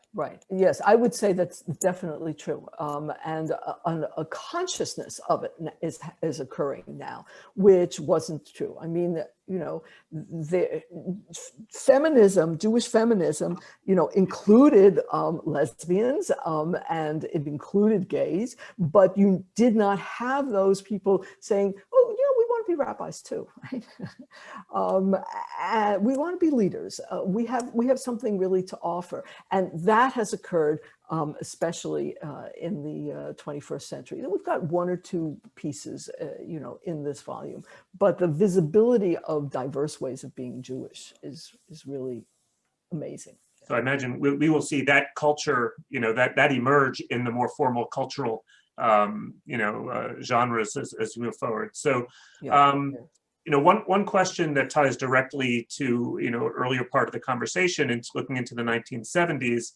Yes, I would say that's definitely true. And a consciousness of it is occurring now, which wasn't true. I mean, the feminism, Jewish feminism, included lesbians and it included gays, but you did not have those people saying, oh, we want to be rabbis too, right? And we want to be leaders. We have something really to offer, and that has occurred, especially in the 21st century. We've got one or two pieces, in this volume, but the visibility of diverse ways of being Jewish is really amazing. So I imagine we will see that culture, that emerge in the more formal cultural, genres as we move forward. So, one question that ties directly to, earlier part of the conversation and looking into the 1970s,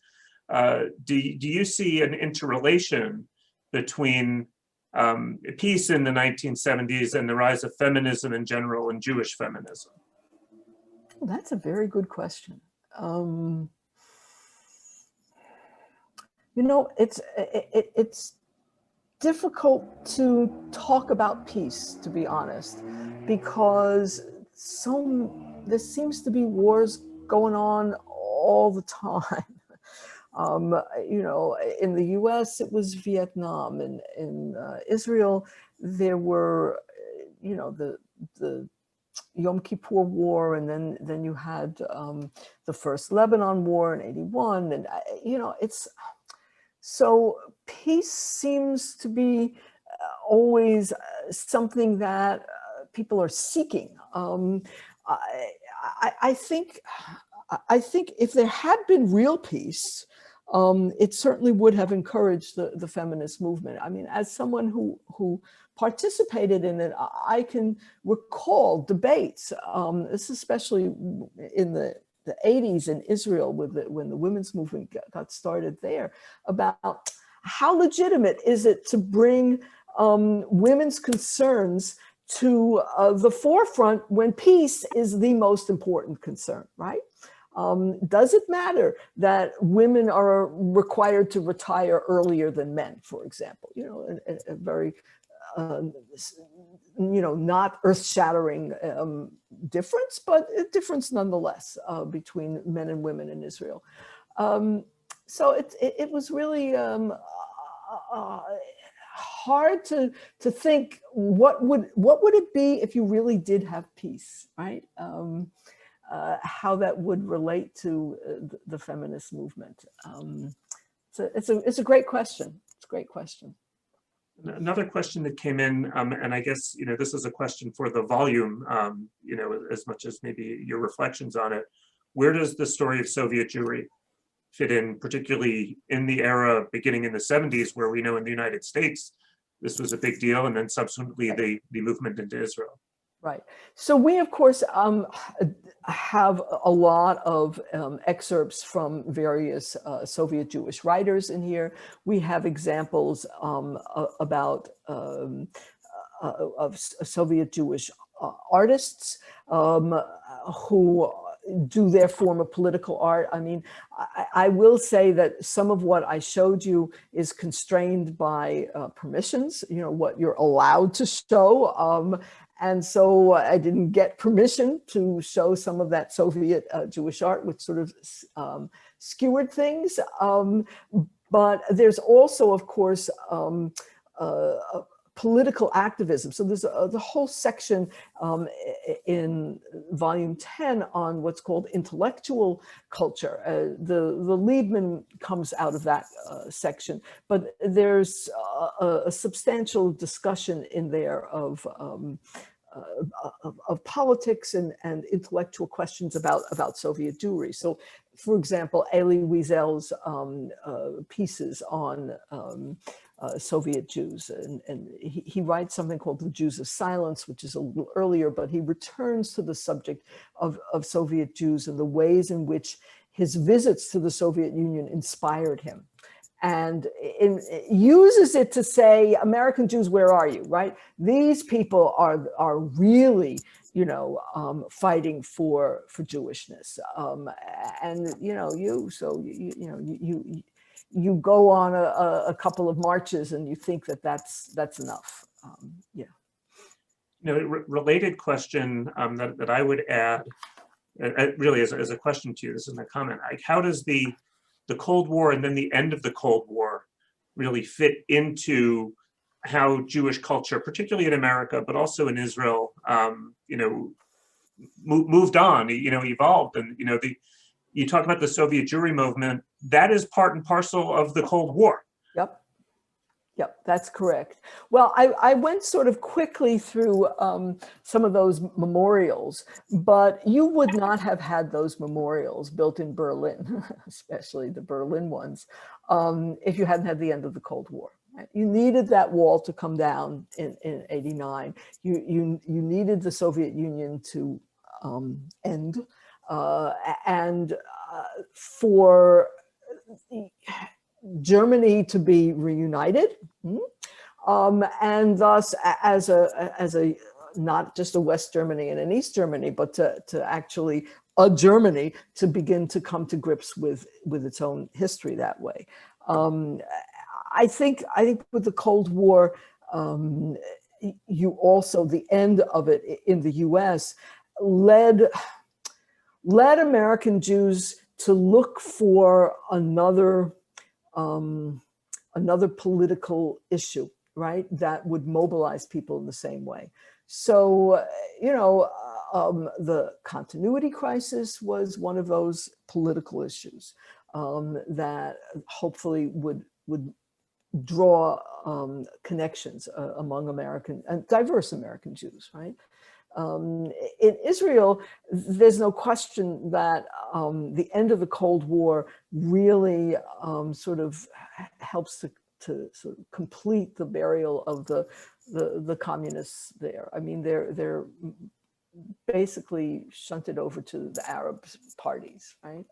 do you see an interrelation between peace in the 1970s and the rise of feminism in general and Jewish feminism? That's a very good question. It's difficult to talk about peace, to be honest, because there seems to be wars going on all the time. You know, in the U.S. it was Vietnam, and in Israel there were, you know, the Yom Kippur War, and then you had the first Lebanon War in '81, and you know, it's so peace seems to be always something that people are seeking. I, I think if there had been real peace, it certainly would have encouraged the feminist movement. I mean, as someone who participated in it, I can recall debates, especially in the 80s in Israel, when the women's movement got started there, about how legitimate is it to bring women's concerns to the forefront when peace is the most important concern, right? Does it matter that women are required to retire earlier than men, for example? You know, a very, you know, not earth-shattering difference, but a difference nonetheless between men and women in Israel. So it was really hard to think what would it be if you really did have peace, right? How that would relate to the feminist movement. It's a great question. It's a great question. Another question that came in, and I guess, you know, this is a question for the volume, you know, as much as maybe your reflections on it. Where does the story of Soviet Jewry fit in, particularly in the era beginning in the 70s, where we know in the United States, this was a big deal, and then subsequently the movement into Israel? Right. So we, of course, have a lot of excerpts from various Soviet Jewish writers in here. We have examples about of Soviet Jewish artists who do their form of political art. I mean, I will say that some of what I showed you is constrained by permissions, you know, what you're allowed to show. And so I didn't get permission to show some of that Soviet Jewish art, which sort of skewered things. But there's also, of course, political activism. So there's the whole section in volume 10 on what's called intellectual culture. The Liebman comes out of that section, but there's a substantial discussion in there of politics and intellectual questions about Soviet Jewry. So, for example, Elie Wiesel's pieces on Soviet Jews, and he writes something called The Jews of Silence, which is a little earlier, but he returns to the subject of Soviet Jews and the ways in which his visits to the Soviet Union inspired him, and uses it to say, American Jews, where are you, right? These people are really, you know, fighting for Jewishness, and you know, you go on a couple of marches and you think that that's enough. Yeah. You know, related question that I would add, really as a question to you, this isn't a comment, like how does the Cold War and then the end of the Cold War really fit into how Jewish culture, particularly in America, but also in Israel, you know, moved on, you know, evolved, and, you know, you talk about the Soviet Jewry movement, that is part and parcel of the Cold War. Yep. Yep, that's correct. Well, I went sort of quickly through some of those memorials, but you would not have had those memorials built in Berlin, especially the Berlin ones, if you hadn't had the end of the Cold War. Right? You needed that wall to come down in '89. You needed the Soviet Union to end, and for Germany to be reunited, and thus as a not just a West Germany and an East Germany, but to actually a Germany to begin to come to grips with its own history that way. I think with the Cold War, you also, the end of it in the US led American Jews to look for another political issue, right, that would mobilize people in the same way. So, the continuity crisis was one of those political issues that hopefully would draw connections among American and diverse American Jews, right? In Israel, there's no question that the end of the Cold War really sort of helps to sort of complete the burial of the communists there. I mean, they're basically shunted over to the Arab parties, right?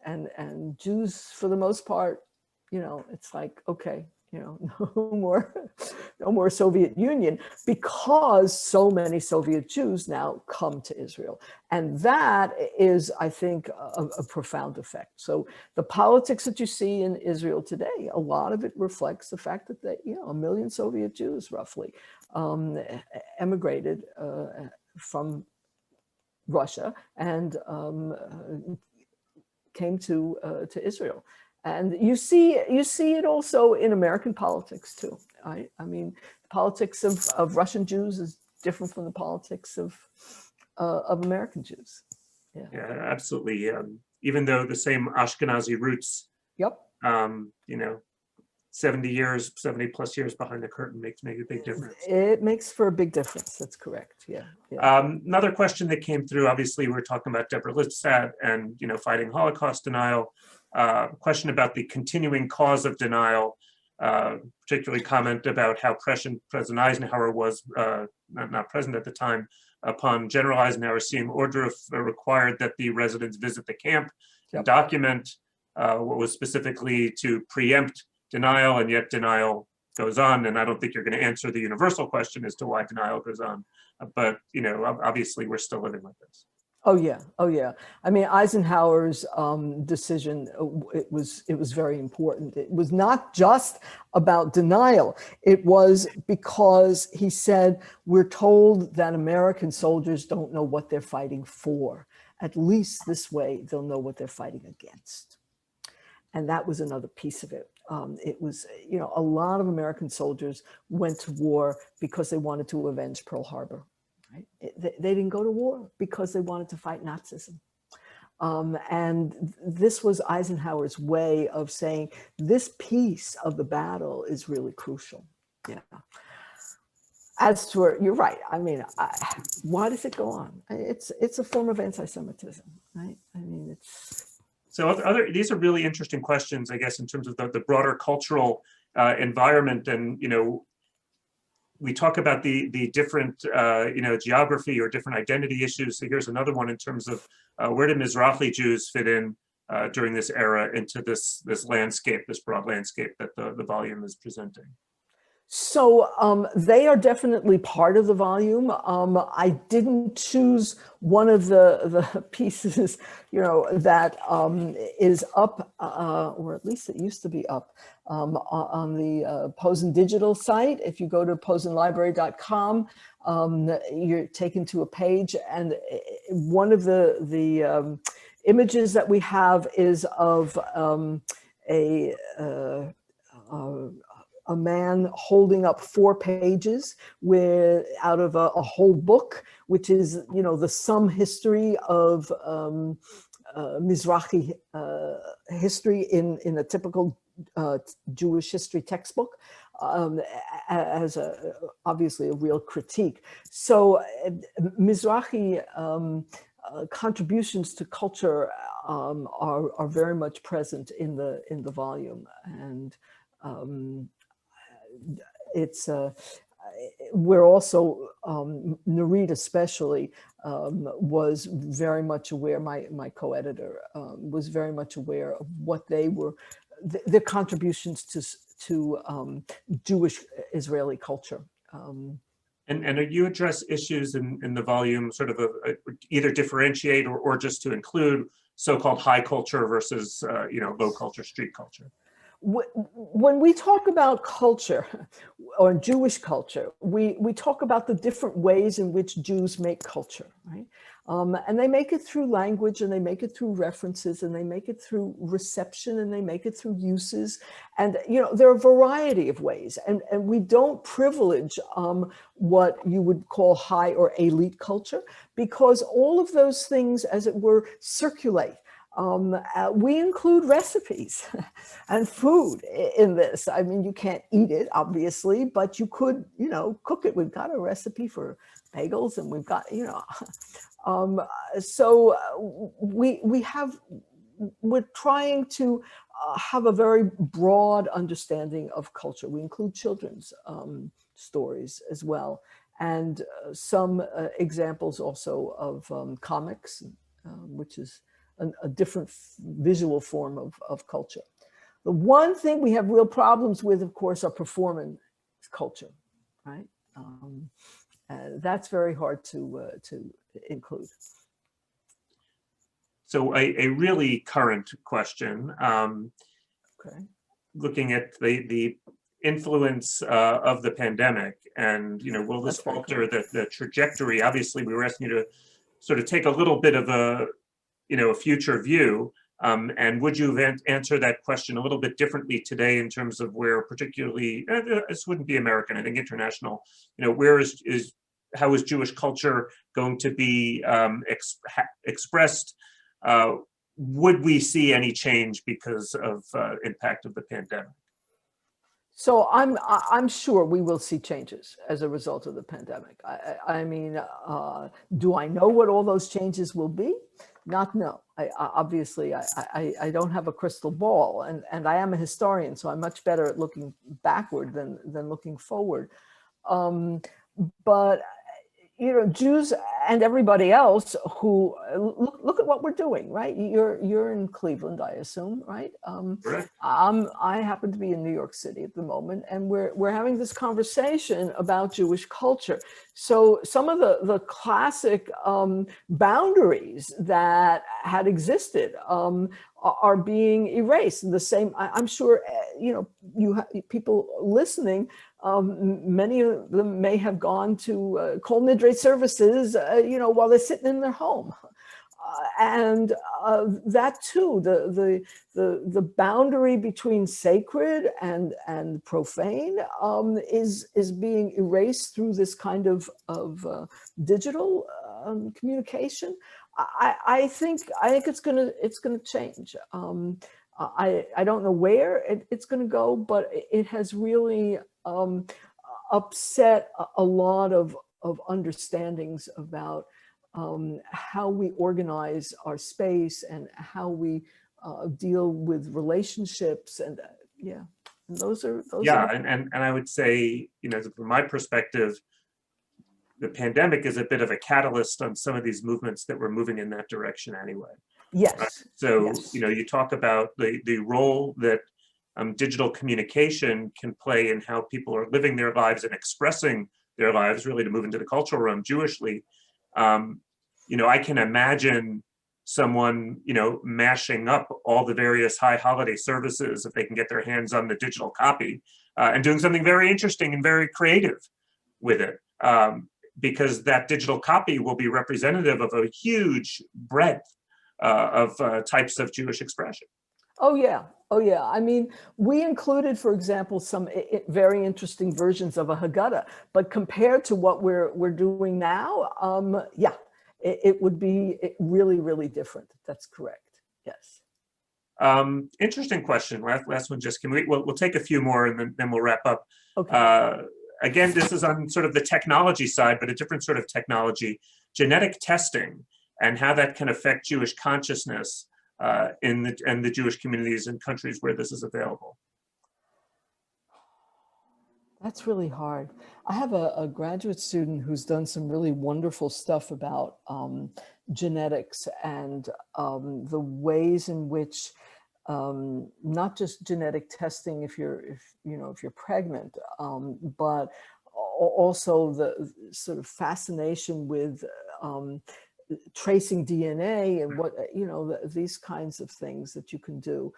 And Jews, for the most part, it's like, okay, no more Soviet Union, because so many Soviet Jews now come to Israel. And that is, I think, a profound effect. So the politics that you see in Israel today, a lot of it reflects the fact that 1 million Soviet Jews roughly emigrated from Russia and came to Israel. And you see it also in American politics too. I mean, politics of Russian Jews is different from the politics of American Jews. Yeah, absolutely. Even though the same Ashkenazi roots. Yep. 70 plus years behind the curtain makes a big difference. It makes for a big difference. That's correct. Yeah. Another question that came through, obviously, we're talking about Deborah Lipstadt and fighting Holocaust denial. Question about the continuing cause of denial, particularly comment about how prescient President Eisenhower was not present at the time, upon General Eisenhower seeing Ordruf required that the residents visit the camp and document what was specifically to preempt denial, and yet denial goes on. And I don't think you're going to answer the universal question as to why denial goes on, but obviously we're still living with this. Oh yeah. I mean, Eisenhower's decision, it was very important. It was not just about denial. It was because he said, we're told that American soldiers don't know what they're fighting for. At least this way, they'll know what they're fighting against. And that was another piece of it. It was, a lot of American soldiers went to war because they wanted to avenge Pearl Harbor. Right? They didn't go to war because they wanted to fight Nazism. And this was Eisenhower's way of saying, this piece of the battle is really crucial. Yeah. As for, you're right. I mean, why does it go on? It's a form of anti-Semitism, right? I mean, it's... So these are really interesting questions, I guess, in terms of the broader cultural environment. And, we talk about the different, geography or different identity issues. So here's another one in terms of where do Mizrahi Jews fit in during this era into this landscape, this broad landscape that the volume is presenting? So they are definitely part of the volume. I didn't choose one of the pieces, that is up, or at least it used to be up, on the Posen Digital site. If you go to posenlibrary.com, you're taken to a page, and one of the images that we have is of a man holding up 4 pages out of a whole book, which is, the sum history of Mizrahi history in a typical Jewish history textbook, as obviously a real critique. So Mizrahi contributions to culture are very much present in the volume, and it's we're also Nurit especially was very much aware, my co-editor was very much aware of what they were, their contributions to Jewish Israeli culture. And you address issues in the volume, sort of either differentiate or just to include so-called high culture versus low culture, street culture. When we talk about culture or Jewish culture, we talk about the different ways in which Jews make culture, right? And they make it through language, and they make it through references, and they make it through reception, and they make it through uses. And, you know, there are a variety of ways. And we don't privilege what you would call high or elite culture, because all of those things, as it were, circulate. We include recipes and food in this. I mean, you can't eat it, obviously, but you could, you know, cook it. We've got a recipe for bagels, and we've got, you know, we're trying to have a very broad understanding of culture. We include children's stories as well, and some examples also of comics, which is a different visual form of culture. The one thing we have real problems with, of course, are performance culture, right? That's very hard to include. So a really current question, Okay. looking at the influence of the pandemic, and, you know, will this That's very alter the trajectory? Obviously, we were asking you to sort of take a little bit of a, you know, a future view. And would you answer that question a little bit differently today in terms of where, particularly, this wouldn't be American, I think international, you know, where how is Jewish culture going to be expressed? Would we see any change because of impact of the pandemic? So I'm sure we will see changes as a result of the pandemic. I mean, do I know what all those changes will be? Not no. Obviously, I don't have a crystal ball, and I am a historian, so I'm much better at looking backward than looking forward. But you know, Jews and everybody else who look at what we're doing, right? You're in Cleveland, I assume, right? Correct. I happen to be in New York City at the moment, and we're having this conversation about Jewish culture. So some of the classic boundaries that had existed are being erased. The same, I'm sure, you know, people listening. Many of them may have gone to Kol Nidre services, you know, while they're sitting in their home, and that too, the boundary between sacred and profane is being erased through this kind of digital communication. I think it's gonna change. I don't know where it's going to go, but it has really upset a lot of understandings about how we organize our space and how we deal with relationships, and yeah, and those are and I would say, you know, from my perspective, the pandemic is a bit of a catalyst on some of these movements that were moving in that direction anyway. Yes. So, yes. you know, you talk about the role that digital communication can play in how people are living their lives and expressing their lives, really to move into the cultural realm Jewishly. You know, I can imagine someone, you know, mashing up all the various high holiday services if they can get their hands on the digital copy and doing something very interesting and very creative with it. Because that digital copy will be representative of a huge breadth of types of Jewish expression. Oh yeah, oh yeah. I mean, we included, for example, some very interesting versions of a Haggadah, but compared to what we're doing now, yeah, it would be really, really different. That's correct. Yes. Interesting question. Last one, just we'll take a few more and then we'll wrap up. Okay. Again, this is on sort of the technology side, but a different sort of technology, genetic testing, and how that can affect Jewish consciousness in the Jewish communities and countries where this is available. That's really hard. I have a graduate student who's done some really wonderful stuff about genetics and the ways in which not just genetic testing if you're pregnant, but also the sort of fascination with tracing DNA and what, you know, these kinds of things that you can do.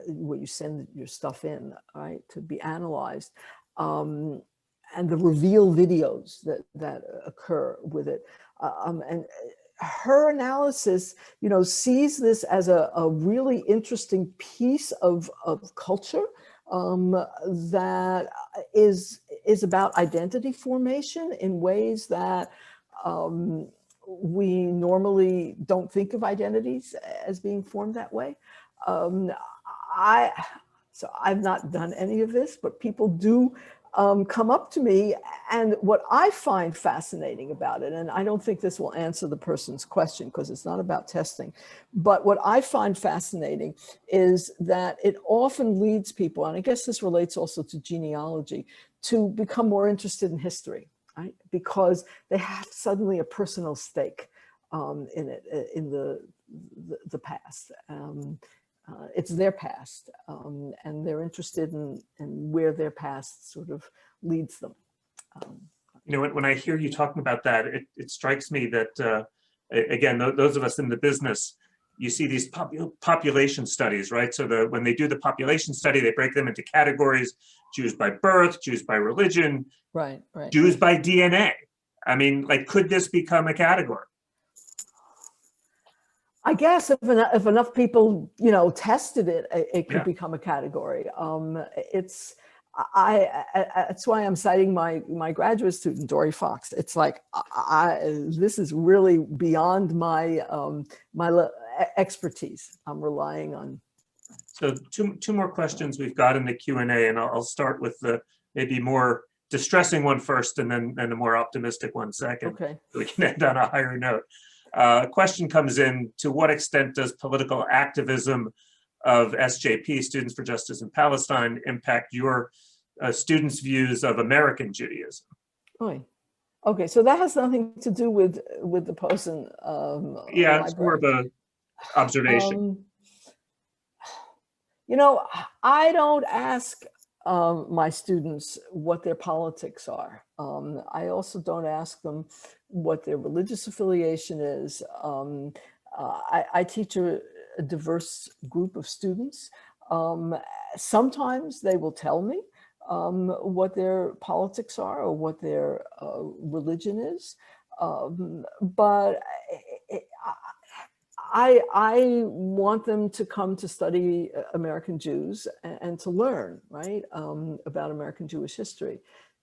where you send your stuff in, right, to be analyzed, and the reveal videos that occur with it. And her analysis, sees this as a really interesting piece of culture that is about identity formation in ways that we normally don't think of identities as being formed that way. So I've not done any of this, but people do come up to me, and what I find fascinating about it, and I don't think this will answer the person's question because it's not about testing, but what I find fascinating is that it often leads people, and I guess this relates also to genealogy, to become more interested in history, right? Because they have suddenly a personal stake in it, in the past. It's their past, and they're interested in where their past sort of leads them. When I hear you talking about that, it strikes me that, again, those of us in the business, you see these population studies, right? So when they do the population study, they break them into categories: Jews by birth, Jews by religion, right, Jews by DNA. I mean, like, could this become a category? I guess if enough people, tested it, it could Yeah. become a category. That's why I'm citing my graduate student, Dory Fox. It's like, this is really beyond my expertise. I'm relying on. So two more questions we've got in the Q&A, and I'll start with the maybe more distressing one first, and then the more optimistic one second. Okay. So we can end on a higher note. Question comes in: to what extent does political activism of SJP, Students for Justice in Palestine, impact your students' views of American Judaism? Okay, so that has nothing to do with the Posen. Yeah, it's more of a observation. I don't ask my students what their politics are. I also don't ask them what their religious affiliation is. I teach a diverse group of students. Sometimes they will tell me what their politics are or what their religion is, but I want them to come to study American Jews and to learn, right, about American Jewish history.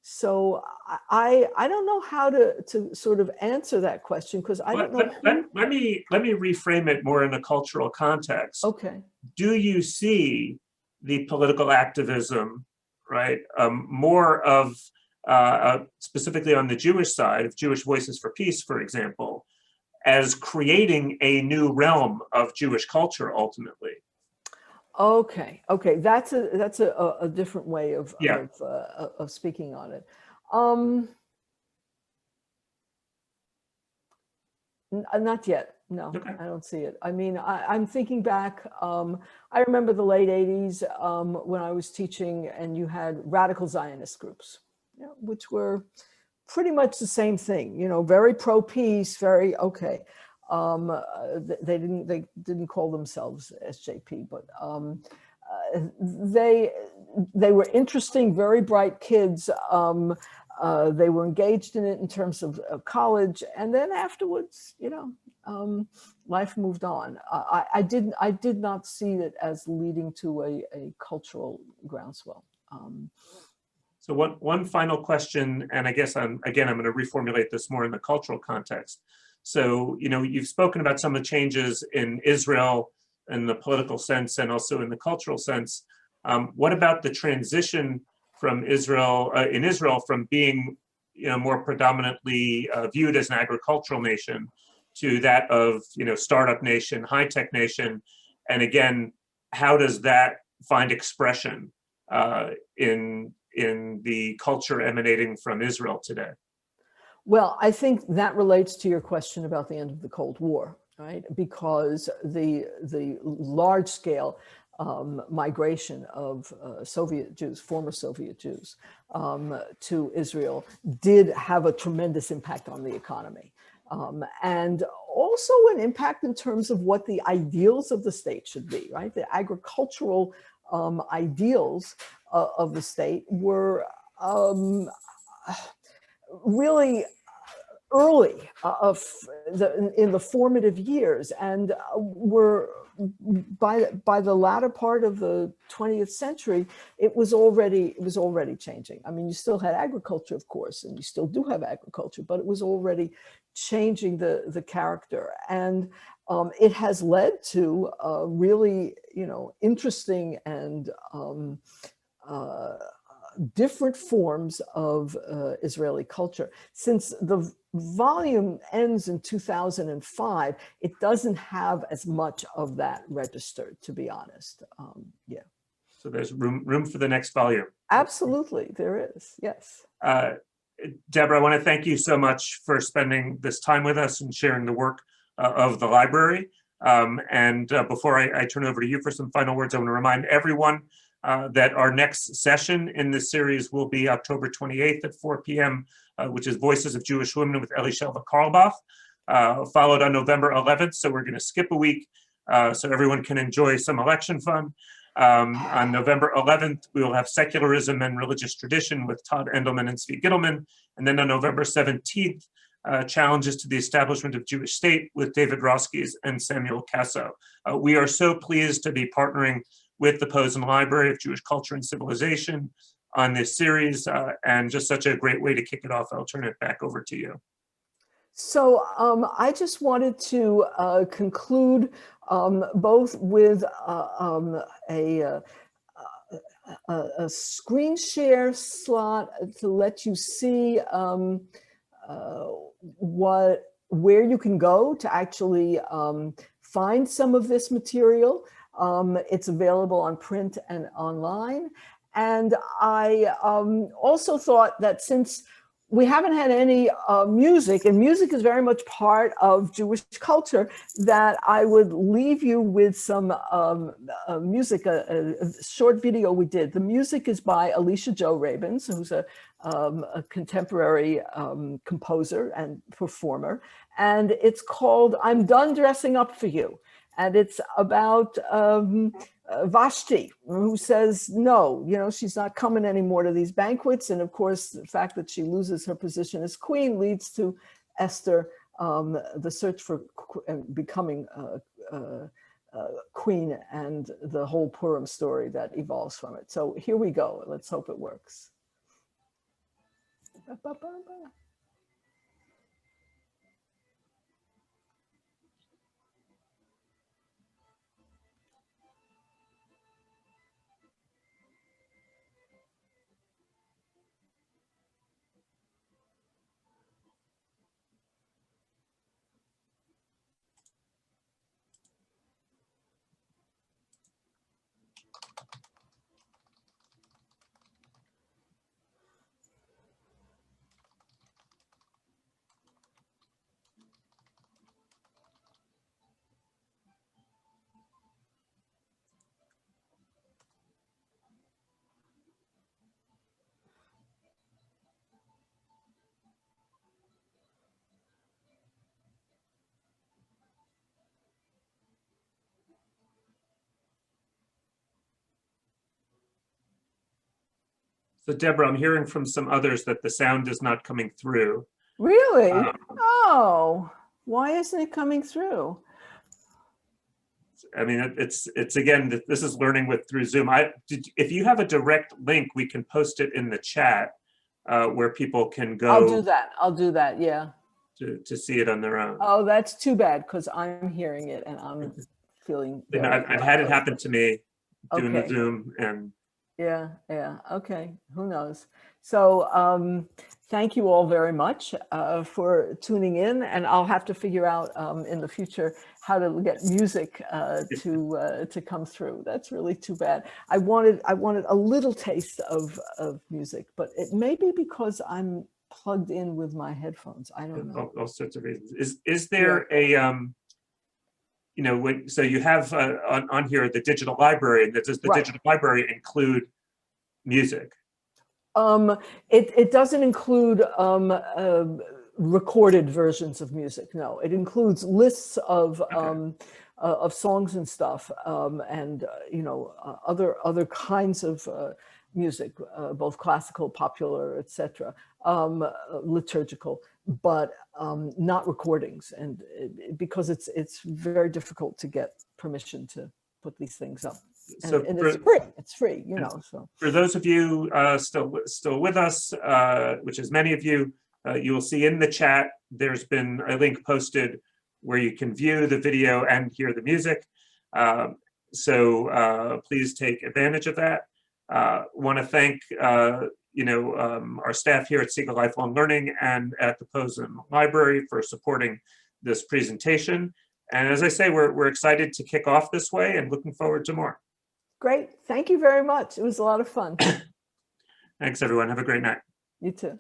So I don't know how to sort of answer that question, because I don't know. Let me reframe it more in a cultural context. Okay. Do you see the political activism, right, more of specifically on the Jewish side, of Jewish Voices for Peace, for example, as creating a new realm of Jewish culture ultimately? Okay, that's a different way of speaking on it. Not yet. No, okay. I don't see it. I mean, I'm thinking back. I remember the late 80s when I was teaching, and you had radical Zionist groups, which were pretty much the same thing. Very pro-peace, very okay. They didn't call themselves SJP, but they were interesting, very bright kids. They were engaged in it in terms of college, and then afterwards, life moved on. I did not see it as leading to a cultural groundswell. So one final question, and I guess I'm going to reformulate this more in the cultural context. So, you've spoken about some of the changes in Israel in the political sense and also in the cultural sense. What about the transition from Israel, from being, more predominantly viewed as an agricultural nation to that of, startup nation, high-tech nation? And again, how does that find expression in the culture emanating from Israel today? Well, I think that relates to your question about the end of the Cold War, right? Because the large-scale migration of Soviet Jews, former Soviet Jews, to Israel did have a tremendous impact on the economy. and also an impact in terms of what the ideals of the state should be, right? The agricultural ideals of the state were really early in the formative years, and were by the latter part of the 20th century, it was already changing. I mean, you still had agriculture, of course, and you still do have agriculture, but it was already changing the character, and it has led to really, interesting and different forms of Israeli culture. Since the volume ends in 2005, it doesn't have as much of that registered, to be honest. Yeah. So there's room for the next volume. Absolutely, there is, yes. Deborah, I want to thank you so much for spending this time with us and sharing the work of the library. Before I turn over to you for some final words, I want to remind everyone that our next session in this series will be October 28th at 4 p.m., which is Voices of Jewish Women with Elishelva Carlbach, followed on November 11th. So we're going to skip a week so everyone can enjoy some election fun. On November 11th, we will have Secularism and Religious Tradition with Todd Endelman and Zvi Gittleman. And then on November 17th, Challenges to the Establishment of Jewish State with David Roskis and Samuel Casso. We are so pleased to be partnering with the Posen Library of Jewish Culture and Civilization on this series, and just such a great way to kick it off. I'll turn it back over to you. So I just wanted to conclude both with a screen share slot to let you see where you can go to actually find some of this material. It's available on print and online. And I also thought that since we haven't had any music, and music is very much part of Jewish culture, that I would leave you with some music, a short video we did. The music is by Alicia Jo Rabins, who's a contemporary composer and performer. And it's called I'm Done Dressing Up for You. And it's about Vashti, who says, no, she's not coming anymore to these banquets. And of course, the fact that she loses her position as queen leads to Esther, the search for becoming queen, and the whole Purim story that evolves from it. So here we go. Let's hope it works. So Deborah, I'm hearing from some others that the sound is not coming through. Really? Oh, why isn't it coming through? I mean, it's again, this is learning through Zoom. If you have a direct link, we can post it in the chat where people can go. I'll do that, yeah. To see it on their own. Oh, that's too bad, because I'm hearing it and I'm feeling. I've had it happen to me doing the Zoom, and yeah, okay, who knows. So thank you all very much for tuning in, and I'll have to figure out in the future how to get music to come through. That's really too bad. I wanted a little taste of music, but it may be because I'm plugged in with my headphones. I don't know. All sorts of reasons. Is there a so you have on here the digital library, and does the digital library include music? It doesn't include recorded versions of music. No, it includes lists of songs and stuff, and other kinds of music, both classical, popular, etc., liturgical, but not recordings, and because it's very difficult to get permission to put these things up. And it's free. It's free, So for those of you still with us, which is many of you, you will see in the chat there's been a link posted where you can view the video and hear the music. So please take advantage of that. Want to thank our staff here at Siegel Lifelong Learning and at the Posen Library for supporting this presentation. And as I say, we're excited to kick off this way and looking forward to more. Great. Thank you very much. It was a lot of fun. Thanks, everyone. Have a great night. You too.